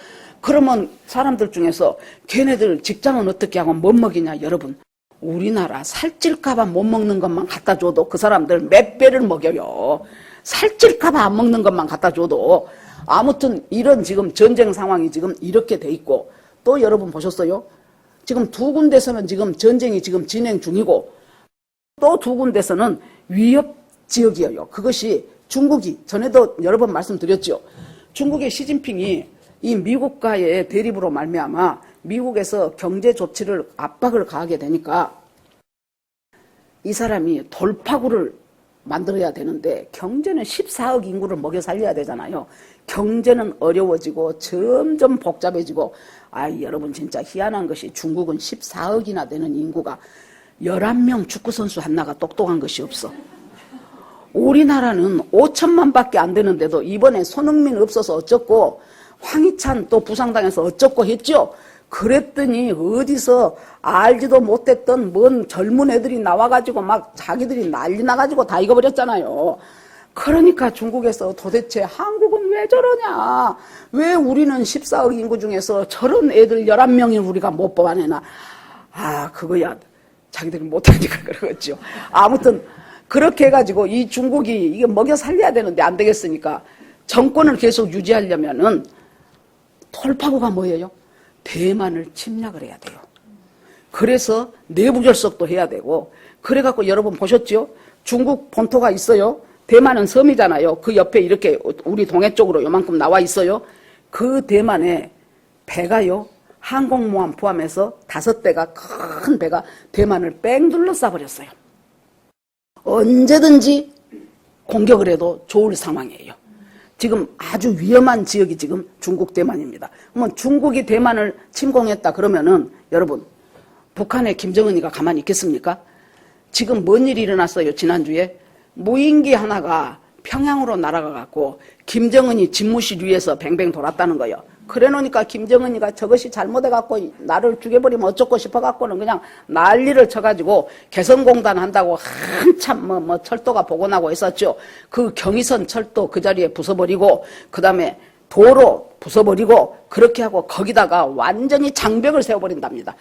그러면 사람들 중에서 걔네들 직장은 어떻게 하고 못 먹이냐 여러분. 우리나라 살찔까봐 못 먹는 것만 갖다 줘도 그 사람들 몇 배를 먹여요. 살찔까봐 안 먹는 것만 갖다 줘도. 아무튼 이런 지금 전쟁 상황이 지금 이렇게 돼 있고 또 여러분 보셨어요? 지금 두 군데서는 지금 전쟁이 지금 진행 중이고 또 두 군데서는 위협 지역이에요. 그것이 중국이, 전에도 여러 번 말씀드렸죠. 중국의 시진핑이 이 미국과의 대립으로 말미암아 미국에서 경제 조치를 압박을 가하게 되니까 이 사람이 돌파구를 만들어야 되는데 경제는 14억 인구를 먹여 살려야 되잖아요. 경제는 어려워지고 점점 복잡해지고 여러분 진짜 희한한 것이 중국은 14억이나 되는 인구가 11명 축구선수 하나가 똑똑한 것이 없어. 우리나라는 5천만 밖에 안 되는데도 이번에 손흥민 없어서 어쩌고 황희찬 또 부상당해서 어쩌고 했죠. 그랬더니 어디서 알지도 못했던 뭔 젊은 애들이 나와가지고 막 자기들이 난리 나가지고 다 익어버렸잖아요. 그러니까 중국에서 도대체 한국은 왜 저러냐. 왜 우리는 14억 인구 중에서 저런 애들 11명을 우리가 못 뽑아내나. 그거야 자기들이 못하니까 그러겠죠. 아무튼 그렇게 해가지고 이 중국이 이게 먹여 살려야 되는데 안 되겠으니까 정권을 계속 유지하려면은 돌파구가 뭐예요? 대만을 침략을 해야 돼요. 그래서 내부 결석도 해야 되고, 그래갖고 여러분 보셨죠? 중국 본토가 있어요. 대만은 섬이잖아요. 그 옆에 이렇게 우리 동해 쪽으로 요만큼 나와 있어요. 그 대만에 배가요, 항공모함 포함해서 5대가 큰 배가 대만을 뺑 둘러싸버렸어요. 언제든지 공격을 해도 좋을 상황이에요. 지금 아주 위험한 지역이 지금 중국 대만입니다. 그러면 중국이 대만을 침공했다 그러면은 여러분 북한의 김정은이가 가만히 있겠습니까? 지금 뭔 일이 일어났어요? 지난주에 무인기 하나가 평양으로 날아가갖고 김정은이 집무실 위에서 뱅뱅 돌았다는 거예요. 그래 놓으니까 김정은이가 저것이 잘못해갖고 나를 죽여버리면 어쩌고 싶어갖고는 그냥 난리를 쳐가지고 개성공단 한다고 한참 철도가 복원하고 있었죠. 그 경의선 철도 그 자리에 부숴버리고 그 다음에 도로 부숴버리고 그렇게 하고 거기다가 완전히 장벽을 세워버린답니다.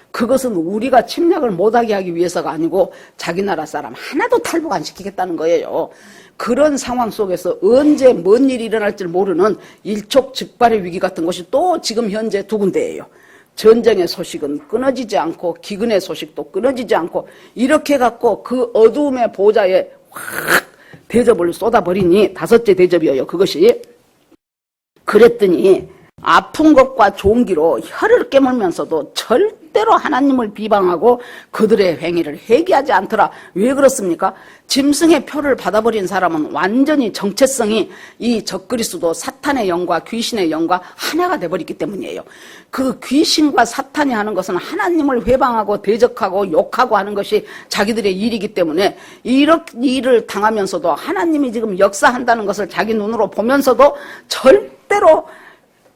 그것은 우리가 침략을 못하게 하기 위해서가 아니고 자기 나라 사람 하나도 탈북 안 시키겠다는 거예요. 그런 상황 속에서 언제 뭔 일이 일어날지 모르는 일촉즉발의 위기 같은 것이 또 지금 현재 두 군데예요. 전쟁의 소식은 끊어지지 않고 기근의 소식도 끊어지지 않고 이렇게 해갖고 그 어두움의 보좌에 확 대접을 쏟아버리니 5째 대접이에요. 그것이. 그랬더니 아픈 것과 좋은 기로 혀를 깨물면서도 절대로 하나님을 비방하고 그들의 행위를 회개하지 않더라. 왜 그렇습니까? 짐승의 표를 받아버린 사람은 완전히 정체성이 이 적그리스도 사탄의 영과 귀신의 영과 하나가 돼버렸기 때문이에요. 그 귀신과 사탄이 하는 것은 하나님을 회방하고 대적하고 욕하고 하는 것이 자기들의 일이기 때문에 이런 일을 당하면서도 하나님이 지금 역사한다는 것을 자기 눈으로 보면서도 절대로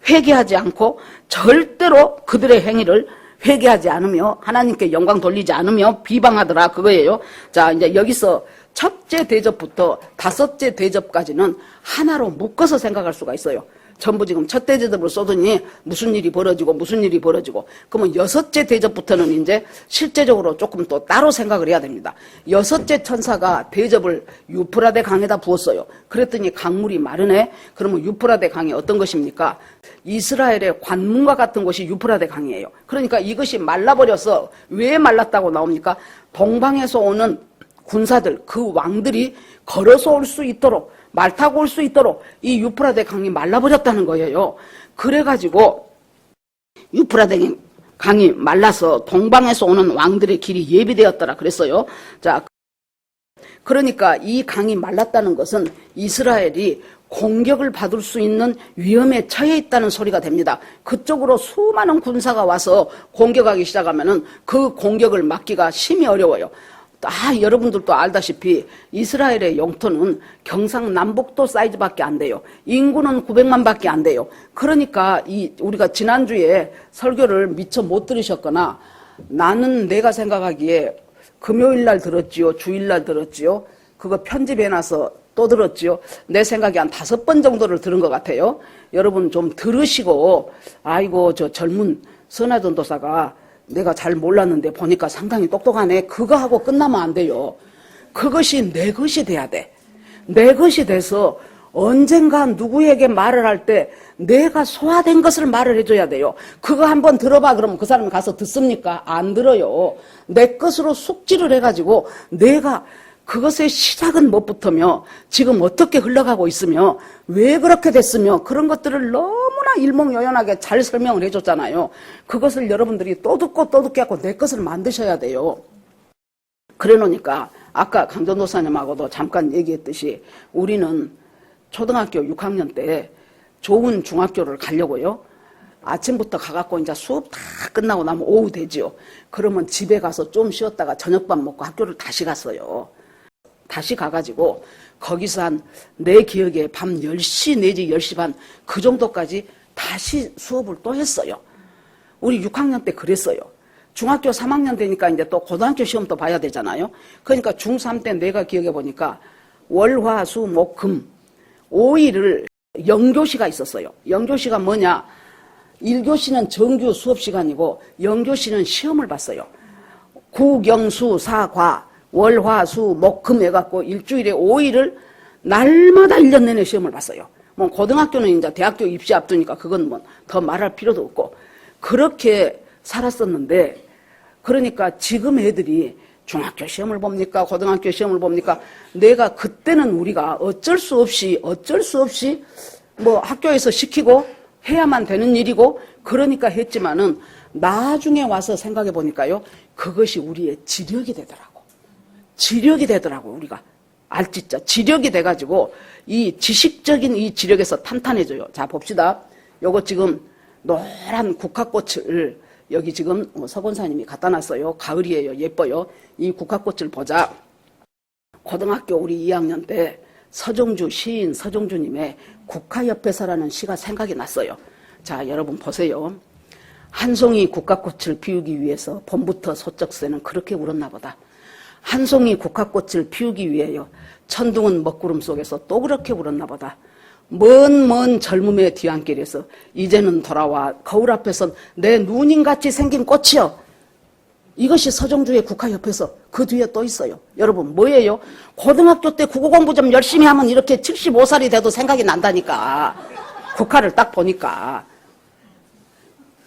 회개하지 않고 절대로 그들의 행위를 회개하지 않으며 하나님께 영광 돌리지 않으며 비방하더라 그거예요. 자, 이제 여기서 첫째 대접부터 5째 대접까지는 하나로 묶어서 생각할 수가 있어요. 전부 지금 첫 대접으로 쏘더니 무슨 일이 벌어지고 그러면 6째 대접부터는 이제 실제적으로 조금 또 따로 생각을 해야 됩니다. 6째 천사가 대접을 유프라데 강에다 부었어요. 그랬더니 강물이 마르네. 그러면 유프라데 강이 어떤 것입니까? 이스라엘의 관문과 같은 곳이 유프라데 강이에요. 그러니까 이것이 말라버려서 왜 말랐다고 나옵니까? 동방에서 오는 군사들, 그 왕들이 걸어서 올 수 있도록 말 타고 올 수 있도록 이 유프라데 강이 말라버렸다는 거예요. 그래가지고 유프라데 강이 말라서 동방에서 오는 왕들의 길이 예비되었더라 그랬어요. 자, 그러니까 이 강이 말랐다는 것은 이스라엘이 공격을 받을 수 있는 위험에 처해 있다는 소리가 됩니다. 그쪽으로 수많은 군사가 와서 공격하기 시작하면은 그 공격을 막기가 심히 어려워요. 여러분들도 알다시피 이스라엘의 영토는 경상남북도 사이즈밖에 안 돼요. 인구는 900만 밖에 안 돼요. 그러니까 우리가 지난주에 설교를 미처 못 들으셨거나 나는 내가 생각하기에 금요일날 들었지요, 주일날 들었지요. 그거 편집해놔서 또 들었지요. 내 생각에 한 5번 정도를 들은 것 같아요. 여러분 좀 들으시고 아이고 저 젊은 선하전도사가 내가 잘 몰랐는데 보니까 상당히 똑똑하네. 그거 하고 끝나면 안 돼요. 그것이 내 것이 돼야 돼. 내 것이 돼서 언젠가 누구에게 말을 할 때 내가 소화된 것을 말을 해줘야 돼요. 그거 한번 들어봐 그러면 그 사람이 가서 듣습니까? 안 들어요. 내 것으로 숙지를 해가지고 내가 그것의 시작은 뭐부터며 지금 어떻게 흘러가고 있으며 왜 그렇게 됐으며 그런 것들을 너무나 일목요연하게 잘 설명을 해줬잖아요. 그것을 여러분들이 또 듣고 또 듣게 하고 내 것을 만드셔야 돼요. 그래 놓으니까 아까 강전도사님하고도 잠깐 얘기했듯이 우리는 초등학교 6학년 때 좋은 중학교를 가려고요. 아침부터 가갖고 이제 수업 다 끝나고 나면 오후 되지요. 그러면 집에 가서 좀 쉬었다가 저녁밥 먹고 학교를 다시 갔어요. 다시 가가지고 거기서 한 내 기억에 밤 10시 내지 10시 반 그 정도까지 다시 수업을 또 했어요. 우리 6학년 때 그랬어요. 중학교 3학년 되니까 이제 또 고등학교 시험도 봐야 되잖아요. 그러니까 중3 때 내가 기억해 보니까 월, 화, 수, 목, 금 5일을 영교시가 있었어요. 영교시가 뭐냐? 1교시는 정규 수업 시간이고 영교시는 시험을 봤어요. 국영수 사과 월, 화, 수, 목, 금 해갖고 일주일에 5일을 날마다 1년 내내 시험을 봤어요. 뭐 고등학교는 이제 대학교 입시 앞두니까 그건 뭐 더 말할 필요도 없고 그렇게 살았었는데 그러니까 지금 애들이 중학교 시험을 봅니까? 고등학교 시험을 봅니까? 내가 그때는 우리가 어쩔 수 없이 뭐 학교에서 시키고 해야만 되는 일이고 그러니까 했지만은 나중에 와서 생각해 보니까요. 그것이 우리의 지력이 되더라고. 지력이 되더라고 우리가. 알지자 지력이 돼가지고 이 지식적인 이 지력에서 탄탄해져요. 자 봅시다. 요거 지금 노란 국화꽃을 여기 지금 서권사님이 갖다 놨어요. 가을이에요. 예뻐요. 이 국화꽃을 보자. 고등학교 우리 2학년 때 서정주 시인 서정주님의 국화옆에서라는 시가 생각이 났어요. 자 여러분 보세요. 한 송이 국화꽃을 피우기 위해서 봄부터 소쩍새는 그렇게 울었나 보다. 한 송이 국화꽃을 피우기 위해요. 천둥은 먹구름 속에서 또 그렇게 울었나 보다. 먼 젊음의 뒤안길에서 이제는 돌아와 거울 앞에선 내 누님같이 생긴 꽃이여. 이것이 서정주의 국화 옆에서 그 뒤에 또 있어요. 여러분 뭐예요? 고등학교 때 국어 공부 좀 열심히 하면 이렇게 75살이 돼도 생각이 난다니까. 국화를 딱 보니까.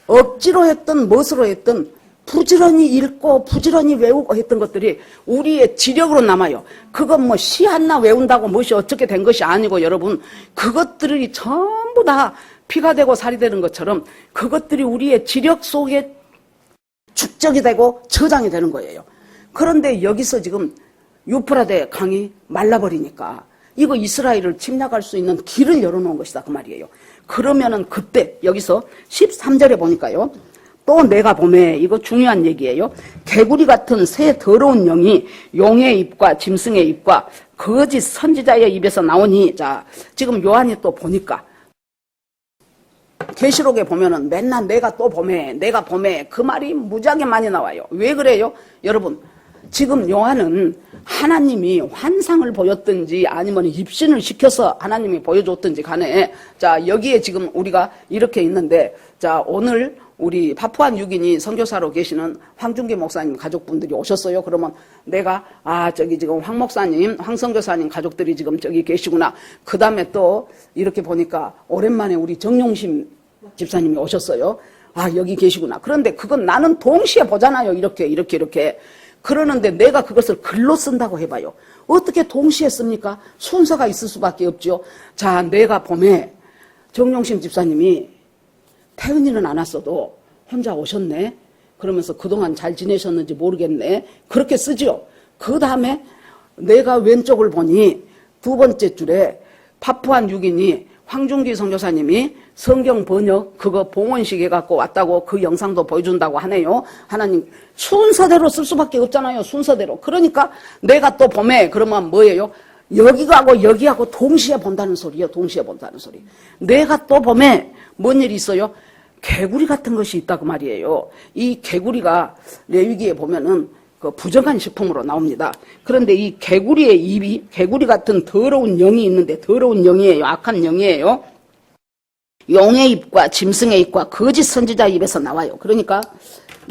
억지로 했든 멋으로 했든 부지런히 읽고 부지런히 외우고 했던 것들이 우리의 지력으로 남아요. 그건 뭐 시 하나 외운다고 무엇이 어떻게 된 것이 아니고 여러분 그것들이 전부 다 피가 되고 살이 되는 것처럼 그것들이 우리의 지력 속에 축적이 되고 저장이 되는 거예요. 그런데 여기서 지금 유프라데 강이 말라버리니까 이거 이스라엘을 침략할 수 있는 길을 열어놓은 것이다 그 말이에요. 그러면은 그때 여기서 13절에 보니까요. 또 내가 보매 이거 중요한 얘기예요. 개구리 같은 새 더러운 영이 용의 입과 짐승의 입과 거짓 선지자의 입에서 나오니 자 지금 요한이 또 보니까 계시록에 보면은 맨날 내가 또 보매 내가 보매 그 말이 무지하게 많이 나와요. 왜 그래요? 여러분 지금 요한은 하나님이 환상을 보였든지 아니면 입신을 시켜서 하나님이 보여줬든지 간에 자 여기에 지금 우리가 이렇게 있는데 자 오늘 우리 파푸아뉴기니 선교사로 계시는 황준기 목사님 가족분들이 오셨어요. 그러면 내가 저기 지금 황 목사님 황 선교사님 가족들이 지금 저기 계시구나. 그 다음에 또 이렇게 보니까 오랜만에 우리 정용심 집사님이 오셨어요. 여기 계시구나. 그런데 그건 나는 동시에 보잖아요. 이렇게 그러는데 내가 그것을 글로 쓴다고 해봐요. 어떻게 동시에 씁니까? 순서가 있을 수밖에 없죠. 자 내가 봄에 정용심 집사님이 태은이는 안 왔어도 혼자 오셨네. 그러면서 그동안 잘 지내셨는지 모르겠네. 그렇게 쓰죠. 그 다음에 내가 왼쪽을 보니 두 번째 줄에 파푸아뉴기니 황준기 선교사님이 성경 번역 그거 봉헌식 해갖고 왔다고 그 영상도 보여준다고 하네요. 하나님 순서대로 쓸 수밖에 없잖아요. 순서대로. 그러니까 내가 또 봄에 그러면 뭐예요? 여기하고 동시에 본다는 소리요. 동시에 본다는 소리. 내가 또 봄에 뭔 일이 있어요? 개구리 같은 것이 있다고 말이에요. 이 개구리가 레위기에 보면은 그 부정한 식품으로 나옵니다. 그런데 이 개구리의 입이 개구리 같은 더러운 영이 있는데 더러운 영이에요. 악한 영이에요. 용의 입과 짐승의 입과 거짓 선지자의 입에서 나와요. 그러니까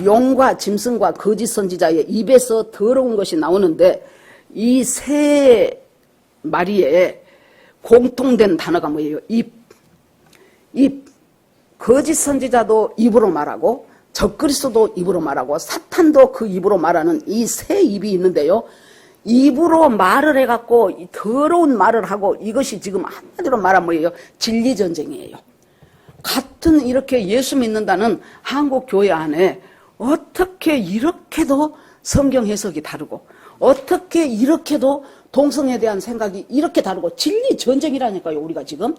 용과 짐승과 거짓 선지자의 입에서 더러운 것이 나오는데 이 세 마리에 공통된 단어가 뭐예요? 입. 이 거짓 선지자도 입으로 말하고 적그리스도도 입으로 말하고 사탄도 그 입으로 말하는 이 세 입이 있는데요. 입으로 말을 해갖고 더러운 말을 하고 이것이 지금 한마디로 말하면 뭐예요? 진리전쟁이에요. 같은 이렇게 예수 믿는다는 한국 교회 안에 어떻게 이렇게도 성경 해석이 다르고 어떻게 이렇게도 동성애에 대한 생각이 이렇게 다르고 진리 전쟁이라니까요. 우리가 지금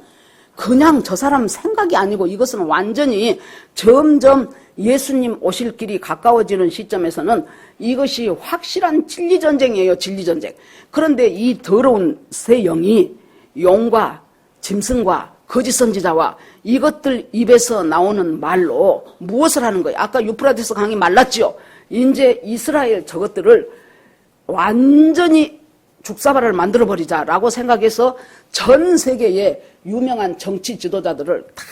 그냥 저 사람 생각이 아니고 이것은 완전히 점점 예수님 오실 길이 가까워지는 시점에서는 이것이 확실한 진리 전쟁이에요. 진리 전쟁. 그런데 이 더러운 새 영이 용과 짐승과 거짓 선지자와 이것들 입에서 나오는 말로 무엇을 하는 거예요? 아까 유프라데스 강이 말랐지요. 이제 이스라엘 저것들을 완전히 죽사발을 만들어버리자라고 생각해서 전 세계의 유명한 정치 지도자들을 다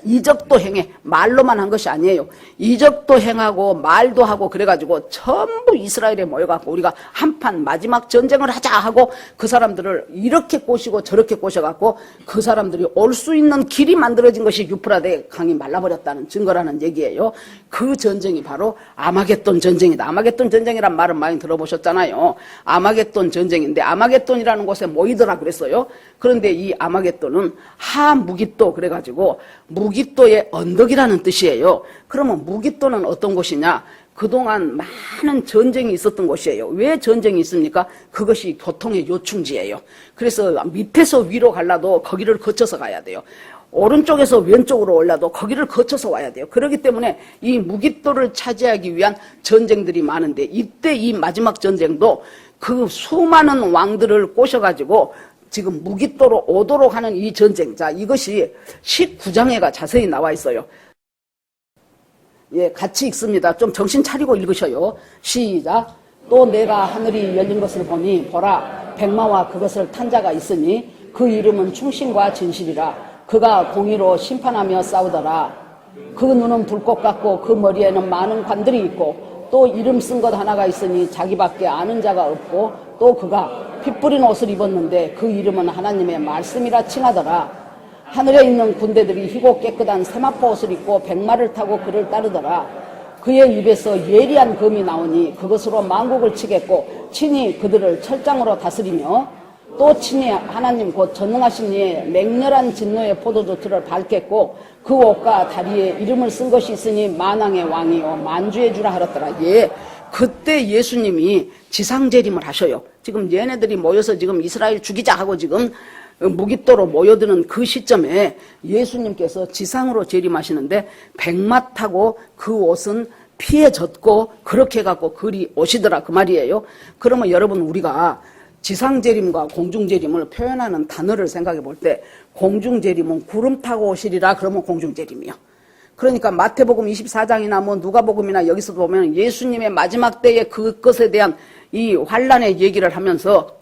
이적도 행해. 말로만 한 것이 아니에요. 이적도 행하고 말도 하고 그래가지고 전부 이스라엘에 모여갖고 우리가 한판 마지막 전쟁을 하자 하고 그 사람들을 이렇게 꼬시고 저렇게 꼬셔갖고 그 사람들이 올 수 있는 길이 만들어진 것이 유프라데 강이 말라버렸다는 증거라는 얘기예요. 그 전쟁이 바로 아마겟돈 전쟁이다. 아마겟돈 전쟁이란 말은 많이 들어보셨잖아요. 아마겟돈 전쟁인데 아마겟돈이라는 곳에 모이더라 그랬어요. 그런데 이 아마겟돈은 하무깃도 그래가지고 무깃도의 언덕이라는 뜻이에요. 그러면 무깃도는 어떤 곳이냐? 그동안 많은 전쟁이 있었던 곳이에요. 왜 전쟁이 있습니까? 그것이 교통의 요충지예요. 그래서 밑에서 위로 가려도 거기를 거쳐서 가야 돼요. 오른쪽에서 왼쪽으로 올라도 거기를 거쳐서 와야 돼요. 그렇기 때문에 이 무깃도를 차지하기 위한 전쟁들이 많은데 이때 이 마지막 전쟁도 그 수많은 왕들을 꼬셔가지고 지금 무깃도로 오도록 하는 이 전쟁. 자, 이것이 19장에가 자세히 나와 있어요. 예, 같이 읽습니다. 좀 정신 차리고 읽으셔요. 시작. 또 내가 하늘이 열린 것을 보니 보라 백마와 그것을 탄 자가 있으니 그 이름은 충신과 진실이라. 그가 공의로 심판하며 싸우더라. 그 눈은 불꽃 같고 그 머리에는 많은 관들이 있고 또 이름 쓴 것 하나가 있으니 자기밖에 아는 자가 없고 또 그가 피 뿌린 옷을 입었는데 그 이름은 하나님의 말씀이라 칭하더라. 하늘에 있는 군대들이 희고 깨끗한 세마포 옷을 입고 백마를 타고 그를 따르더라. 그의 입에서 예리한 검이 나오니 그것으로 만국을 치겠고 친히 그들을 철장으로 다스리며 또 친히 하나님 곧 전능하신 이의 맹렬한 진노의 포도주틀을 밟겠고 그 옷과 다리에 이름을 쓴 것이 있으니 만왕의 왕이요 만주의 주라 하였더라. 예, 그때 예수님이 지상재림을 하셔요. 지금 얘네들이 모여서 지금 이스라엘 죽이자 하고 지금 무깃도로 모여드는 그 시점에 예수님께서 지상으로 재림하시는데 백마 타고 그 옷은 피에 젖고 그렇게 해갖고 그리 오시더라 그 말이에요. 그러면 여러분 우리가 지상재림과 공중재림을 표현하는 단어를 생각해 볼 때 공중재림은 구름 타고 오시리라 그러면 공중재림이요. 그러니까 마태복음 24장이나 뭐 누가복음이나 여기서 보면 예수님의 마지막 때의 그것에 대한 이 환란의 얘기를 하면서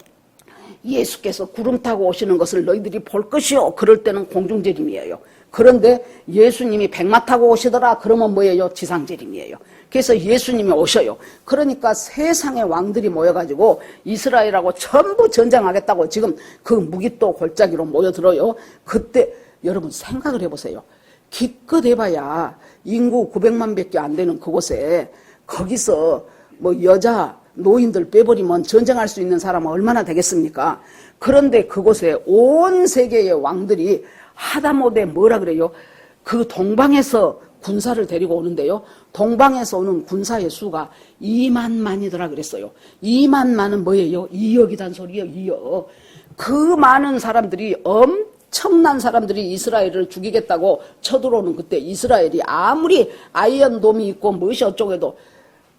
예수께서 구름 타고 오시는 것을 너희들이 볼 것이요. 그럴 때는 공중재림이에요. 그런데 예수님이 백마 타고 오시더라 그러면 뭐예요? 지상재림이에요. 그래서 예수님이 오셔요. 그러니까 세상의 왕들이 모여가지고 이스라엘하고 전부 전쟁하겠다고 지금 그 무깃도 골짜기로 모여들어요. 그때 여러분 생각을 해보세요. 기껏 해봐야 인구 900만 밖에 안 되는 그곳에 거기서 뭐 여자 노인들 빼버리면 전쟁할 수 있는 사람은 얼마나 되겠습니까? 그런데 그곳에 온 세계의 왕들이 하다못해 뭐라 그래요? 그 동방에서 군사를 데리고 오는데요. 동방에서 오는 군사의 수가 2만만이더라 그랬어요. 2만만은 뭐예요? 2억이란 소리예요. 2억. 그 많은 사람들이 엄청난 사람들이 이스라엘을 죽이겠다고 쳐들어오는 그때 이스라엘이 아무리 아이언돔이 있고 무엇이 어쩌고해도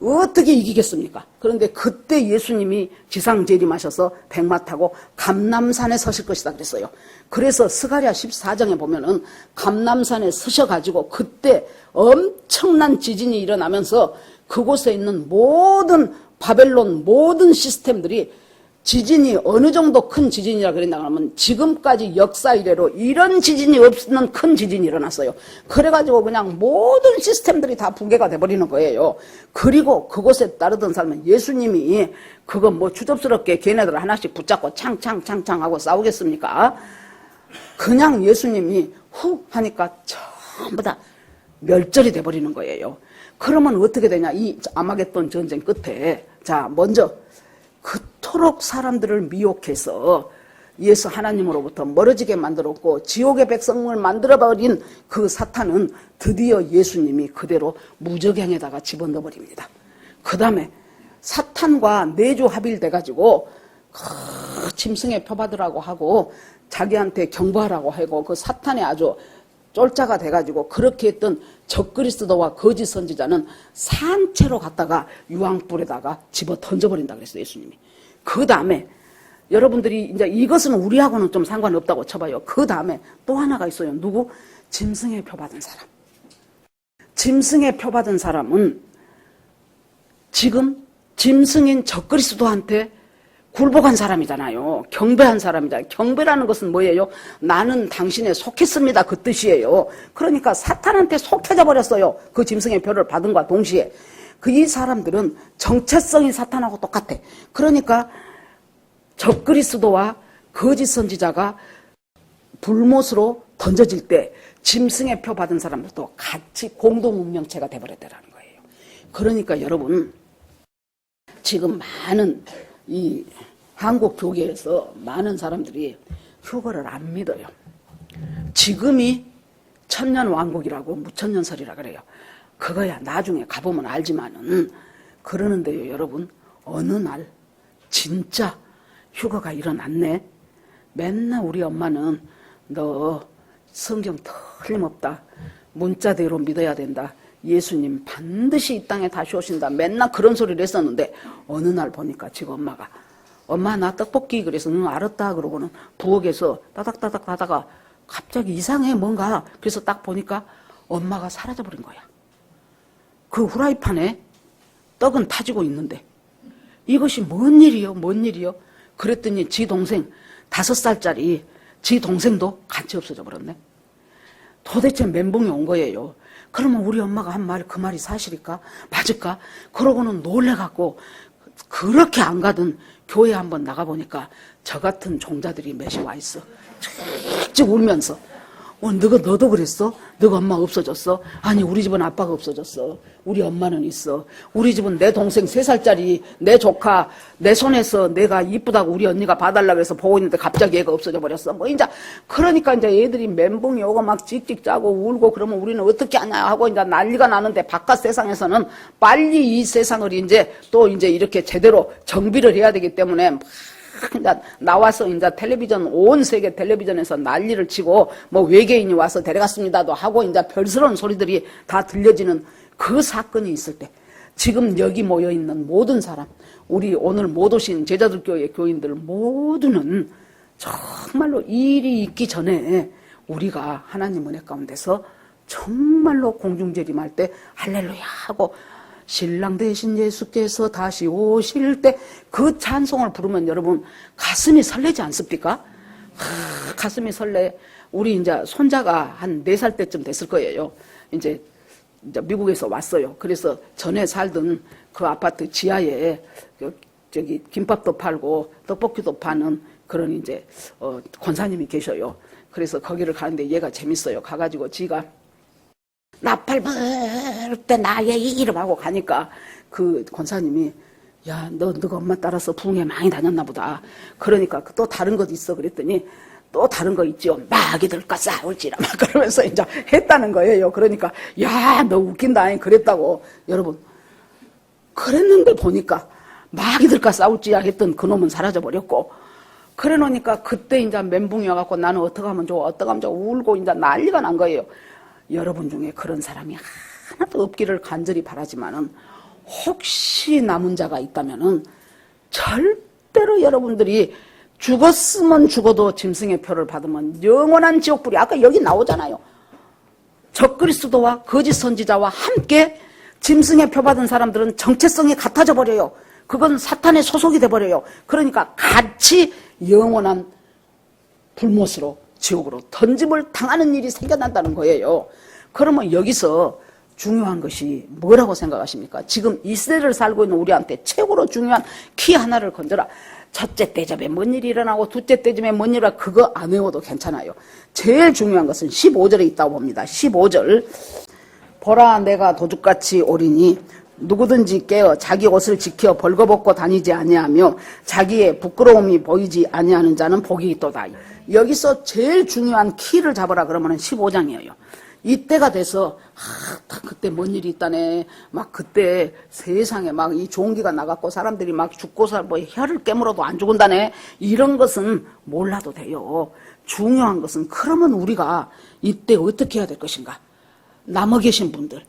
어떻게 이기겠습니까? 그런데 그때 예수님이 지상 재림하셔서 백마 타고 감람산에 서실 것이다 그랬어요. 그래서 스가랴 14장에 보면은 감람산에 서셔가지고 그때 엄청난 지진이 일어나면서 그곳에 있는 모든 바벨론 모든 시스템들이 지진이 어느 정도 큰 지진이라 그랬나 하면 지금까지 역사 이래로 이런 지진이 없는 큰 지진이 일어났어요. 그래가지고 그냥 모든 시스템들이 다 붕괴가 돼버리는 거예요. 그리고 그곳에 따르던 사람은 예수님이 그거 뭐 추접스럽게 걔네들 하나씩 붙잡고 창창 하고 싸우겠습니까? 그냥 예수님이 훅 하니까 전부 다 멸절이 돼버리는 거예요. 그러면 어떻게 되냐? 이 아마겟돈 전쟁 끝에, 자, 먼저 그토록 사람들을 미혹해서 예수 하나님으로부터 멀어지게 만들었고 지옥의 백성을 만들어버린 그 사탄은 드디어 예수님이 그대로 무적행에다가 집어넣어 버립니다. 그 다음에 사탄과 내주 합일돼가지고 짐승의 표받으라고 하고 자기한테 경배하라고 하고 그 사탄의 아주 쫄자가 돼가지고 그렇게 했던 적그리스도와 거짓 선지자는 산채로 갖다가 유황불에다가 집어 던져버린다 그랬어요, 예수님이. 그 다음에 여러분들이 이제 이것은 우리하고는 좀 상관없다고 쳐봐요. 그 다음에 또 하나가 있어요. 누구? 짐승의 표 받은 사람. 짐승의 표 받은 사람은 지금 짐승인 적그리스도한테 굴복한 사람이잖아요. 경배한 사람이잖아요. 경배라는 것은 뭐예요? 나는 당신에 속했습니다. 그 뜻이에요. 그러니까 사탄한테 속해져 버렸어요. 그 짐승의 표를 받은과 동시에. 이 사람들은 정체성이 사탄하고 똑같아. 그러니까 적그리스도와 거짓 선지자가 불못으로 던져질 때 짐승의 표 받은 사람들도 같이 공동운명체가 돼버렸다는 거예요. 그러니까 여러분, 지금 많은 이 한국 교계에서 많은 사람들이 휴거를 안 믿어요. 지금이 천년왕국이라고 무천년설이라 그래요. 그거야 나중에 가보면 알지만은 그러는데요, 여러분, 어느 날 진짜 휴거가 일어났네. 맨날 우리 엄마는 너 성경 틀림없다. 문자대로 믿어야 된다. 예수님 반드시 이 땅에 다시 오신다. 맨날 그런 소리를 했었는데 어느 날 보니까 지금 엄마가 엄마 나 떡볶이 그래서 응 알았다 그러고는 부엌에서 따닥따닥 하다가 갑자기 이상해 뭔가. 그래서 딱 보니까 엄마가 사라져버린 거야. 그 후라이팬에 떡은 타지고 있는데 이것이 뭔 일이요? 뭔 일이요? 그랬더니 지 동생 5살짜리 지 동생도 같이 없어져 버렸네. 도대체 멘붕이 온 거예요. 그러면 우리 엄마가 한 말, 그 말이 사실일까? 맞을까? 그러고는 놀래갖고 그렇게 안 가던 교회 한번 나가보니까 저 같은 종자들이 몇이 와 있어. 쭉 울면서. 너도 그랬어? 너가 엄마 없어졌어? 아니 우리 집은 아빠가 없어졌어. 우리 엄마는 있어. 우리 집은 내 동생 3살짜리 내 조카 내 손에서 내가 이쁘다고 우리 언니가 봐달라고 해서 보고 있는데 갑자기 얘가 없어져 버렸어. 뭐 이제 그러니까 이제 애들이 멘붕이 오고 막 찍찍 짜고 울고 그러면 우리는 어떻게 하냐 하고 이제 난리가 나는데 바깥 세상에서는 빨리 이 세상을 이제 또 이제 이렇게 제대로 정비를 해야 되기 때문에 막 이제 나와서 이제 텔레비전 온 세계 텔레비전에서 난리를 치고 뭐 외계인이 와서 데려갔습니다도 하고 이제 별스러운 소리들이 다 들려지는 그 사건이 있을 때 지금 여기 모여 있는 모든 사람, 우리 오늘 못 오신 제자들 교회 교인들 모두는 정말로 일이 있기 전에 우리가 하나님 은혜 가운데서 정말로 공중재림할 때 할렐루야 하고 신랑 대신 예수께서 다시 오실 때 그 찬송을 부르면 여러분 가슴이 설레지 않습니까? 가슴이 설레. 우리 이제 손자가 한 4살 때쯤 됐을 거예요. 이제 미국에서 왔어요. 그래서 전에 살던 그 아파트 지하에 저기 김밥도 팔고 떡볶이도 파는 그런 이제 권사님이 계셔요. 그래서 거기를 가는데 얘가 재밌어요. 가가지고 지가 나팔 불 때 나의 이름하고 가니까 그 권사님이 야, 너가 엄마 따라서 부흥회 많이 다녔나 보다. 그러니까 또 다른 것 있어. 그랬더니 또 다른 거 있지요. 마귀들과 싸울지라 막 그러면서 이제 했다는 거예요. 그러니까 야, 너 웃긴다. 그랬다고. 여러분, 그랬는데 보니까 마귀들과 싸울지야 했던 그놈은 사라져버렸고 그래 놓으니까 그때 이제 멘붕이 와갖고 나는 어떻게 하면 좋아, 어떻게 하면 좋아 울고 이제 난리가 난 거예요. 여러분 중에 그런 사람이 하나도 없기를 간절히 바라지만은 혹시 남은 자가 있다면은 절대로 여러분들이 죽었으면 죽어도 짐승의 표를 받으면 영원한 지옥불이 아까 여기 나오잖아요. 적그리스도와 거짓 선지자와 함께 짐승의 표 받은 사람들은 정체성이 같아져 버려요. 그건 사탄의 소속이 돼 버려요. 그러니까 같이 영원한 불못으로 지옥으로 던짐을 당하는 일이 생겨난다는 거예요. 그러면 여기서 중요한 것이 뭐라고 생각하십니까? 지금 이 시대를 살고 있는 우리한테 최고로 중요한 키 하나를 건져라. 첫째 대접에 뭔 일이 일어나고 둘째 대접에 뭔 일이 일어나고 그거 안 외워도 괜찮아요. 제일 중요한 것은 15절에 있다고 봅니다. 15절. 보라 내가 도둑같이 오리니 누구든지 깨어 자기 옷을 지켜 벌거벗고 다니지 아니하며 자기의 부끄러움이 보이지 아니하는 자는 복이 있도다. 여기서 제일 중요한 키를 잡아라 그러면 15장이에요. 이때가 돼서 그때 뭔 일이 있다네. 막 그때 세상에 막 이 종기가 나갔고 사람들이 막 죽고서 뭐 혀를 깨물어도 안 죽은다네. 이런 것은 몰라도 돼요. 중요한 것은 그러면 우리가 이때 어떻게 해야 될 것인가. 남아 계신 분들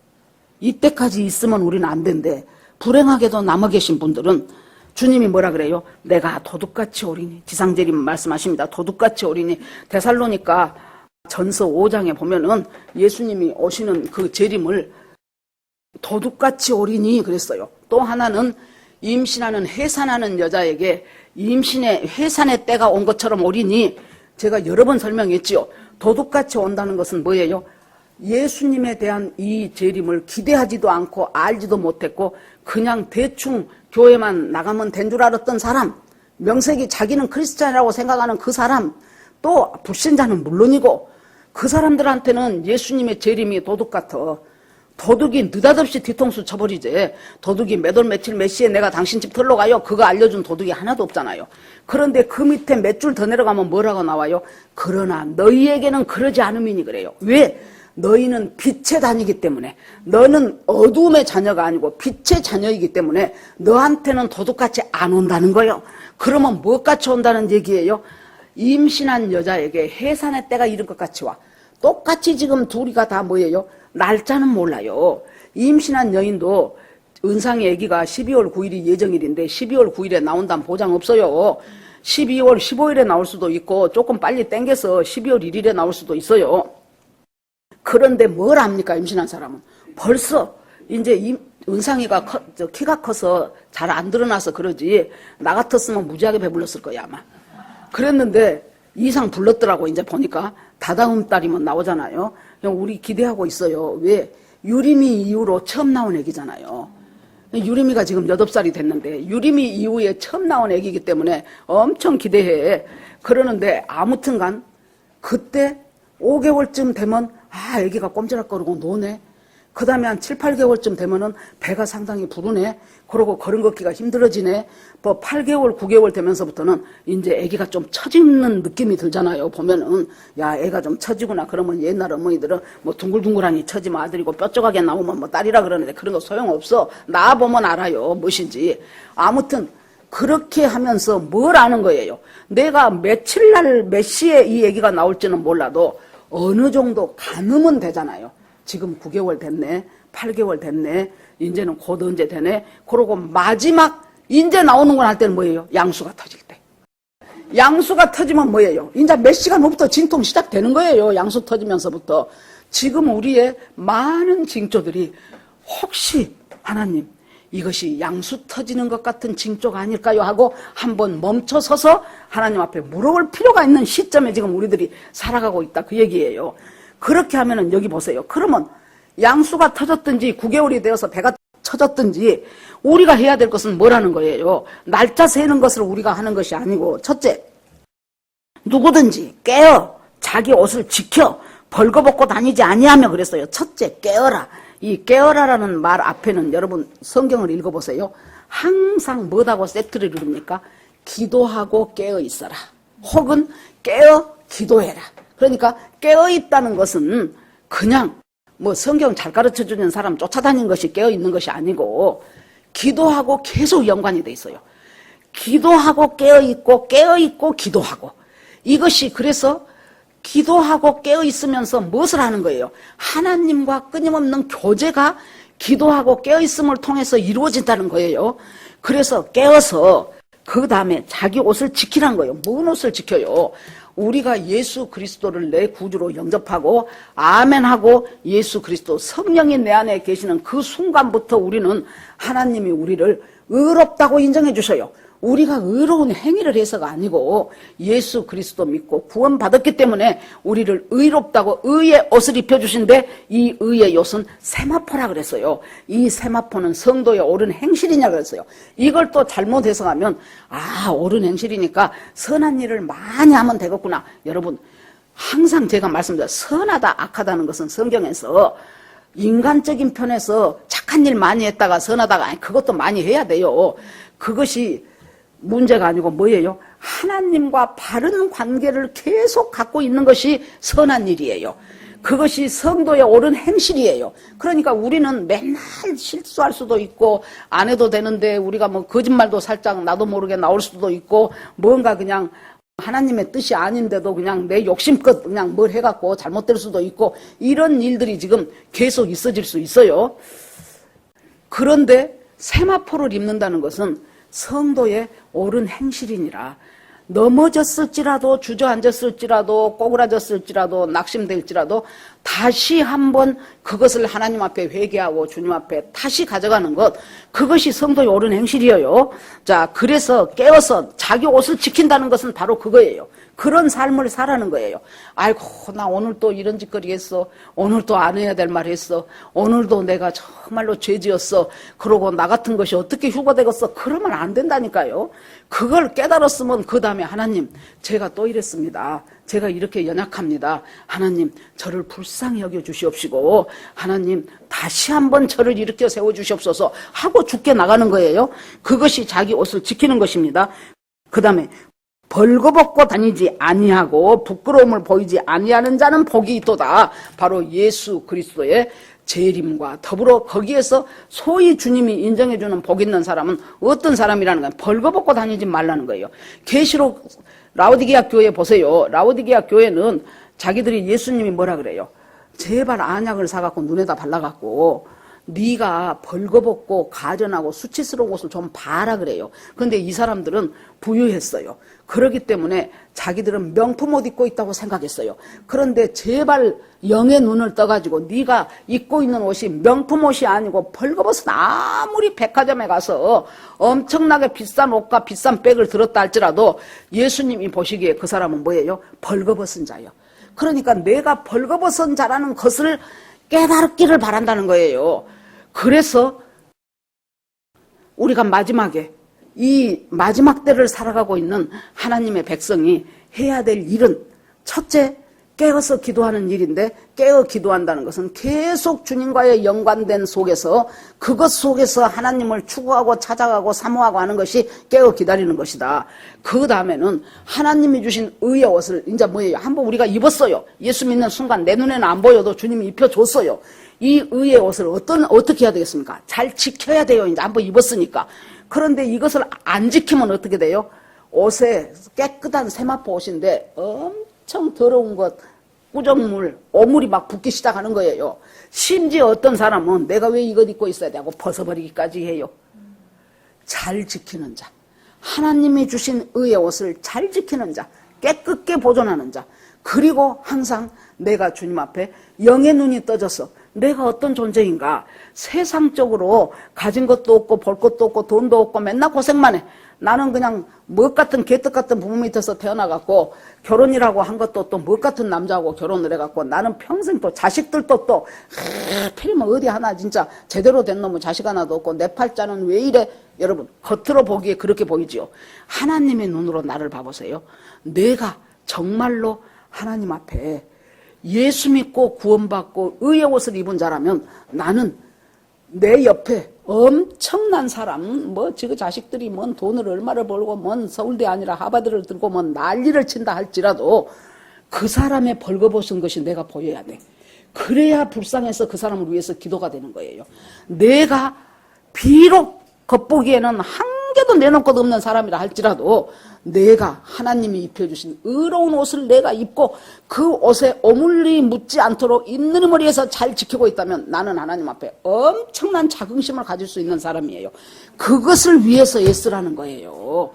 이때까지 있으면 우리는 안 된대. 불행하게도 남아 계신 분들은 주님이 뭐라 그래요? 내가 도둑같이 오리니. 지상재림 말씀하십니다. 도둑같이 오리니. 데살로니가 전서 5장에 보면은 예수님이 오시는 그 재림을 도둑같이 오리니 그랬어요. 또 하나는 임신하는 해산하는 여자에게 임신의 해산의 때가 온 것처럼 오리니 제가 여러 번 설명했지요. 도둑같이 온다는 것은 뭐예요? 예수님에 대한 이 재림을 기대하지도 않고 알지도 못했고 그냥 대충 교회만 나가면 된 줄 알았던 사람, 명색이 자기는 크리스찬이라고 생각하는 그 사람, 또 불신자는 물론이고 그 사람들한테는 예수님의 재림이 도둑 같아. 도둑이 느닷없이 뒤통수 쳐버리지. 도둑이 몇 월 며칠 몇 시에 내가 당신 집 털러 가요. 그거 알려준 도둑이 하나도 없잖아요. 그런데 그 밑에 몇 줄 더 내려가면 뭐라고 나와요? 그러나 너희에게는 그러지 않음이니 그래요. 왜? 너희는 빛에 다니기 때문에 너는 어두움의 자녀가 아니고 빛의 자녀이기 때문에 너한테는 도둑같이 안 온다는 거예요. 그러면 무엇같이 온다는 얘기예요? 임신한 여자에게 해산의 때가 이른 것 같이 와. 똑같이 지금 둘이가 다 뭐예요? 날짜는 몰라요. 임신한 여인도 은상의 아기가 12월 9일이 예정일인데 12월 9일에 나온다는 보장 없어요. 12월 15일에 나올 수도 있고 조금 빨리 땡겨서 12월 1일에 나올 수도 있어요. 그런데 뭘 압니까? 임신한 사람은 벌써 이제 은상이가 키가 커서 잘 안 드러나서 그러지 나 같았으면 무지하게 배불렀을 거야 아마. 그랬는데 이상 불렀더라고. 이제 보니까 다다음 달이면 나오잖아요. 우리 기대하고 있어요. 왜? 유림이 이후로 처음 나온 애기잖아요. 유림이가 지금 8살이 됐는데 유림이 이후에 처음 나온 애기이기 때문에 엄청 기대해. 그러는데 아무튼간 그때 5개월쯤 되면 애기가 꼼지락거리고 노네. 그 다음에 한 7, 8개월쯤 되면은 배가 상당히 부르네. 그러고 걸음 걷기가 힘들어지네. 뭐 8개월, 9개월 되면서부터는 이제 애기가 좀 처지는 느낌이 들잖아요. 보면은 야 애가 좀 처지구나. 그러면 옛날 어머니들은 뭐 둥글둥글하니 처지면 아들이고 뾰족하게 나오면 뭐 딸이라 그러는데 그런 거 소용없어. 나보면 알아요. 무엇인지. 아무튼 그렇게 하면서 뭘 아는 거예요. 내가 며칠 날 몇 시에 이 애기가 나올지는 몰라도 어느 정도 가늠은 되잖아요. 지금 9개월 됐네. 8개월 됐네. 이제는 곧 언제 되네. 그러고 마지막 이제 나오는 건 할 때는 뭐예요? 양수가 터질 때. 양수가 터지면 뭐예요? 이제 몇 시간 후부터 진통 시작되는 거예요. 양수 터지면서부터. 지금 우리의 많은 징조들이 혹시 하나님 이것이 양수 터지는 것 같은 징조가 아닐까요? 하고 한번 멈춰서서 하나님 앞에 물어볼 필요가 있는 시점에 지금 우리들이 살아가고 있다. 그 얘기예요. 그렇게 하면은 여기 보세요. 그러면 양수가 터졌든지 9개월이 되어서 배가 터졌든지 우리가 해야 될 것은 뭐라는 거예요? 날짜 세는 것을 우리가 하는 것이 아니고 첫째, 누구든지 깨어 자기 옷을 지켜 벌거벗고 다니지 아니하며 그랬어요. 첫째, 깨어라. 이 깨어라라는 말 앞에는 여러분 성경을 읽어보세요. 항상 뭐하고 세트를 이룹니까? 기도하고 깨어 있어라. 혹은 깨어 기도해라. 그러니까 깨어 있다는 것은 그냥 뭐 성경 잘 가르쳐주는 사람 쫓아다니는 것이 깨어 있는 것이 아니고 기도하고 계속 연관이 돼 있어요. 기도하고 깨어 있고 기도하고. 이것이 그래서 기도하고 깨어 있으면서 무엇을 하는 거예요? 하나님과 끊임없는 교제가 기도하고 깨어 있음을 통해서 이루어진다는 거예요. 그래서 깨어서 그 다음에 자기 옷을 지키라는 거예요. 뭔 옷을 지켜요? 우리가 예수 그리스도를 내 구주로 영접하고 아멘하고 예수 그리스도 성령이 내 안에 계시는 그 순간부터 우리는 하나님이 우리를 의롭다고 인정해 주셔요. 우리가 의로운 행위를 해서가 아니고 예수 그리스도 믿고 구원받았기 때문에 우리를 의롭다고 의의 옷을 입혀주신데 이 의의 옷은 세마포라 그랬어요. 이 세마포는 성도의 옳은 행실이냐 그랬어요. 이걸 또 잘못 해석하면 옳은 행실이니까 선한 일을 많이 하면 되겠구나. 여러분 항상 제가 말씀드려요. 선하다 악하다는 것은 성경에서 인간적인 편에서 착한 일 많이 했다가 선하다가 아니 그것도 많이 해야 돼요. 그것이 문제가 아니고 뭐예요? 하나님과 바른 관계를 계속 갖고 있는 것이 선한 일이에요. 그것이 성도의 옳은 행실이에요. 그러니까 우리는 맨날 실수할 수도 있고 안 해도 되는데 우리가 뭐 거짓말도 살짝 나도 모르게 나올 수도 있고 뭔가 그냥 하나님의 뜻이 아닌데도 그냥 내 욕심껏 그냥 뭘 해갖고 잘못될 수도 있고 이런 일들이 지금 계속 있어질 수 있어요. 그런데 세마포를 입는다는 것은 성도의 옳은 행실이니라. 넘어졌을지라도 주저앉았을지라도 꼬그라졌을지라도 낙심될지라도 다시 한번 그것을 하나님 앞에 회개하고 주님 앞에 다시 가져가는 것, 그것이 성도의 옳은 행실이에요. 자, 그래서 깨어서 자기 옷을 지킨다는 것은 바로 그거예요. 그런 삶을 살아는 거예요. 아이고 나 오늘 또 이런 짓거리 했어. 오늘 또 안 해야 될 말 했어. 오늘도 내가 정말로 죄지었어. 그러고 나 같은 것이 어떻게 휴가 되겠어. 그러면 안 된다니까요. 그걸 깨달았으면 그 다음에 하나님 제가 또 이랬습니다. 제가 이렇게 연약합니다. 하나님 저를 불쌍히 여겨 주시옵시고 하나님 다시 한번 저를 일으켜 세워 주시옵소서 하고 죽게 나가는 거예요. 그것이 자기 옷을 지키는 것입니다. 그 다음에 벌거벗고 다니지 아니하고 부끄러움을 보이지 아니하는 자는 복이 있도다. 바로 예수 그리스도의 재림과 더불어 거기에서 소위 주님이 인정해주는 복 있는 사람은 어떤 사람이라는 거예요? 벌거벗고 다니지 말라는 거예요. 계시록 라오디게아 교회 보세요. 라오디게아 교회는 자기들이 예수님이 뭐라 그래요? 제발 안약을 사갖고 눈에다 발라갖고 네가 벌거벗고 가련하고 수치스러운 것을 좀 봐라 그래요. 그런데 이 사람들은 부유했어요. 그렇기 때문에 자기들은 명품 옷 입고 있다고 생각했어요. 그런데 제발 영의 눈을 떠가지고 네가 입고 있는 옷이 명품 옷이 아니고 벌거벗은 아무리 백화점에 가서 엄청나게 비싼 옷과 비싼 백을 들었다 할지라도 예수님이 보시기에 그 사람은 뭐예요? 벌거벗은 자예요. 그러니까 내가 벌거벗은 자라는 것을 깨달기를 바란다는 거예요. 그래서 우리가 마지막에 이 마지막 때를 살아가고 있는 하나님의 백성이 해야 될 일은 첫째 깨어서 기도하는 일인데 깨어 기도한다는 것은 계속 주님과의 연관된 속에서 그것 속에서 하나님을 추구하고 찾아가고 사모하고 하는 것이 깨어 기다리는 것이다. 그 다음에는 하나님이 주신 의의 옷을 이제 뭐예요? 한번 우리가 입었어요. 예수 믿는 순간 내 눈에는 안 보여도 주님이 입혀줬어요. 이 의의 옷을 어떻게 해야 되겠습니까? 잘 지켜야 돼요. 이제 한번 입었으니까. 그런데 이것을 안 지키면 어떻게 돼요? 옷에 깨끗한 세마포 옷인데 엄청 더러운 것, 꾸정물, 오물이 막 붙기 시작하는 거예요. 심지어 어떤 사람은 내가 왜 이것 입고 있어야 돼 하고 벗어버리기까지 해요. 잘 지키는 자, 하나님이 주신 의의 옷을 잘 지키는 자, 깨끗게 보존하는 자, 그리고 항상 내가 주님 앞에 영의 눈이 떠져서 내가 어떤 존재인가, 세상적으로 가진 것도 없고 볼 것도 없고 돈도 없고 맨날 고생만 해. 나는 그냥 먹 같은 개떡 같은 부모 밑에서 태어나갖고 결혼이라고 한 것도 또 먹 같은 남자하고 결혼을 해갖고 나는 평생 또 자식들도 또 필이면 어디 하나 진짜 제대로 된 놈은 자식 하나도 없고 내 팔자는 왜 이래. 여러분 겉으로 보기에 그렇게 보이지요. 하나님의 눈으로 나를 봐보세요. 내가 정말로 하나님 앞에 예수 믿고 구원받고 의의 옷을 입은 자라면 나는 내 옆에 엄청난 사람, 뭐 지금 자식들이 뭔 돈을 얼마를 벌고 뭔 서울대 아니라 하버드를 들고 뭔 난리를 친다 할지라도 그 사람의 벌거벗은 것이 내가 보여야 돼. 그래야 불쌍해서 그 사람을 위해서 기도가 되는 거예요. 내가 비록 겉보기에는 한 개도 내놓을 것 없는 사람이라 할지라도 내가 하나님이 입혀주신 의로운 옷을 내가 입고 그 옷에 오물이 묻지 않도록 입는 힘을 위해서 잘 지키고 있다면 나는 하나님 앞에 엄청난 자긍심을 가질 수 있는 사람이에요. 그것을 위해서 애쓰라는 거예요.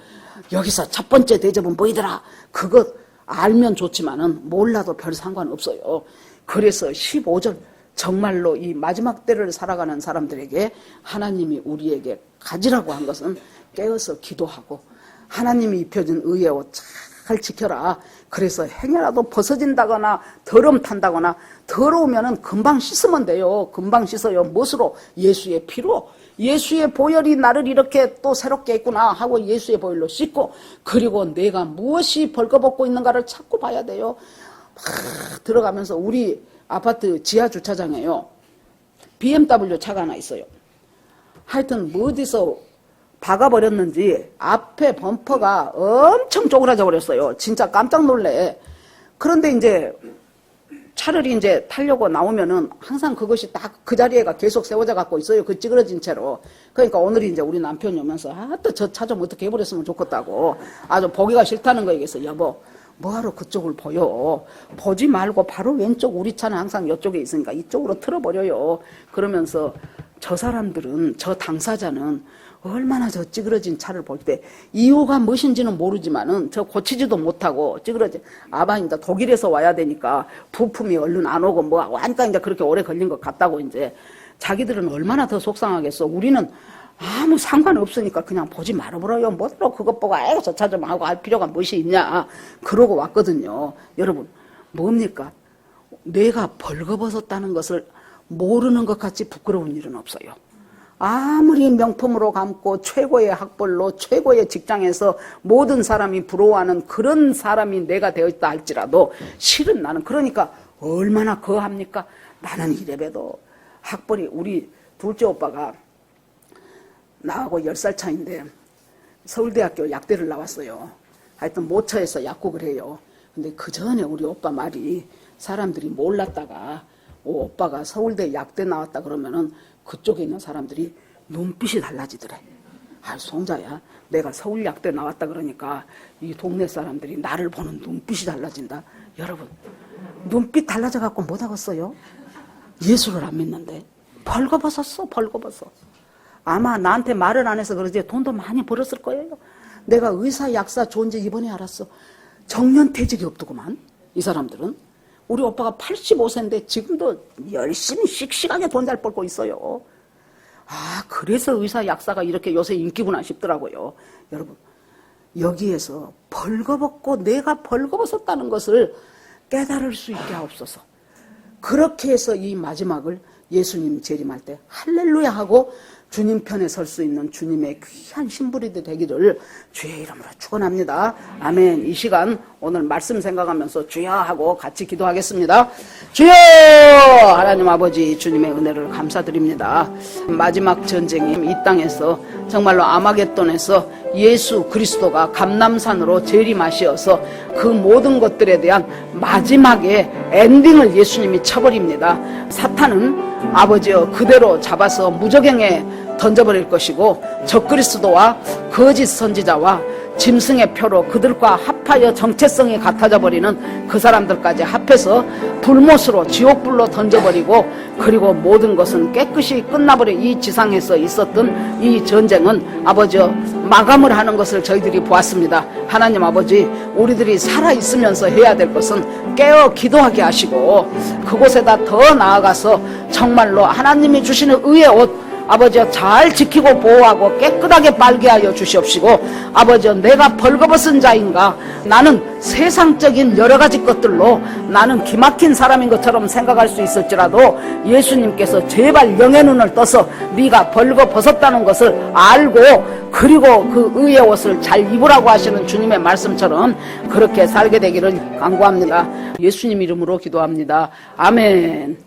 여기서 첫 번째 대접은 뭐이더라? 그것 알면 좋지만은 몰라도 별 상관없어요. 그래서 15절 정말로 이 마지막 때를 살아가는 사람들에게 하나님이 우리에게 가지라고 한 것은 깨어서 기도하고 하나님이 입혀준 의의 옷 잘 지켜라. 그래서 행여라도 벗어진다거나 더러움 탄다거나 더러우면은 금방 씻으면 돼요. 금방 씻어요. 무엇으로? 예수의 피로. 예수의 보혈이 나를 이렇게 또 새롭게 했구나 하고 예수의 보혈로 씻고, 그리고 내가 무엇이 벌거벗고 있는가를 찾고 봐야 돼요. 막 들어가면서 우리 아파트 지하 주차장에요, BMW 차가 하나 있어요. 하여튼 뭐 어디서 박아버렸는지 앞에 범퍼가 엄청 쪼그라져 버렸어요. 진짜 깜짝 놀래. 그런데 이제 차를 이제 타려고 나오면은 항상 그것이 딱 그 자리에가 계속 세워져 갖고 있어요. 그 찌그러진 채로. 그러니까 오늘 이제 우리 남편이 오면서 또 저 차 좀 어떻게 해버렸으면 좋겠다고 아주 보기가 싫다는 거 얘기했어. 여보, 뭐하러 그쪽을 보여? 보지 말고 바로 왼쪽, 우리 차는 항상 이쪽에 있으니까 이쪽으로 틀어버려요. 그러면서 저 사람들은, 저 당사자는 얼마나 저 찌그러진 차를 볼 때 이유가 무엇인지는 모르지만은 저 고치지도 못하고 찌그러진, 아마 이제 독일에서 와야 되니까 부품이 얼른 안 오고 뭐 하니까 이제 그렇게 오래 걸린 것 같다고 이제 자기들은 얼마나 더 속상하겠어. 우리는 아무 상관없으니까 그냥 보지 말아버려요. 뭐로 그것 보고 아이고 저 차 좀 하고 할 필요가 무엇이 있냐 그러고 왔거든요. 여러분, 뭡니까? 내가 벌거벗었다는 것을 모르는 것 같이 부끄러운 일은 없어요. 아무리 명품으로 감고 최고의 학벌로 최고의 직장에서 모든 사람이 부러워하는 그런 사람이 내가 되어있다 할지라도 실은 나는, 그러니까 얼마나 거합니까? 나는 이래봬도 학벌이, 우리 둘째 오빠가 나하고 10살 차인데 서울대학교 약대를 나왔어요. 하여튼 모처에서 약국을 해요. 근데 그 전에 우리 오빠 말이 사람들이 몰랐다가 오빠가 서울대 약대 나왔다 그러면은 그쪽에 있는 사람들이 눈빛이 달라지더래. 아, 송자야, 내가 서울 약대 나왔다 그러니까 이 동네 사람들이 나를 보는 눈빛이 달라진다. 여러분, 눈빛 달라져 갖고 못 하겠어요? 예수를 안 믿는데 벌거벗었어. 벌거벗어. 아마 나한테 말을 안 해서 그러지 돈도 많이 벌었을 거예요. 내가 의사 약사 좋은지 이번에 알았어. 정년퇴직이 없더구만 이 사람들은. 우리 오빠가 85세인데 지금도 열심히 씩씩하게 돈 잘 벌고 있어요. 아, 그래서 의사 약사가 이렇게 요새 인기구나 싶더라고요. 여러분, 여기에서 벌거벗고 내가 벌거벗었다는 것을 깨달을 수 있게 하옵소서. 그렇게 해서 이 마지막을 예수님 재림할 때 할렐루야 하고 주님 편에 설 수 있는 주님의 귀한 신부리 되기를 주의 이름으로 축원합니다. 아멘. 이 시간 오늘 말씀 생각하면서 주여 하고 같이 기도하겠습니다. 주여! 하나님 아버지, 주님의 은혜를 감사드립니다. 마지막 전쟁이 이 땅에서 정말로 아마겟돈에서 예수 그리스도가 감람산으로 재림하시어서 그 모든 것들에 대한 마지막에 엔딩을 예수님이 쳐버립니다. 사탄은 아버지여 그대로 잡아서 무적행에 던져버릴 것이고 적그리스도와 거짓 선지자와 짐승의 표로 그들과 합하여 정체성이 같아져 버리는 그 사람들까지 합해서 불못으로 지옥불로 던져버리고, 그리고 모든 것은 깨끗이 끝나버린 이 지상에서 있었던 이 전쟁은 아버지여 마감을 하는 것을 저희들이 보았습니다. 하나님 아버지, 우리들이 살아있으면서 해야 될 것은 깨어 기도하게 하시고 그곳에다 더 나아가서 정말로 하나님이 주시는 의의 옷 아버지여 잘 지키고 보호하고 깨끗하게 빨게 하여 주시옵시고, 아버지여 내가 벌거벗은 자인가, 나는 세상적인 여러 가지 것들로 나는 기막힌 사람인 것처럼 생각할 수 있을지라도 예수님께서 제발 영의 눈을 떠서 네가 벌거벗었다는 것을 알고 그리고 그 의의 옷을 잘 입으라고 하시는 주님의 말씀처럼 그렇게 살게 되기를 간구합니다. 예수님 이름으로 기도합니다. 아멘.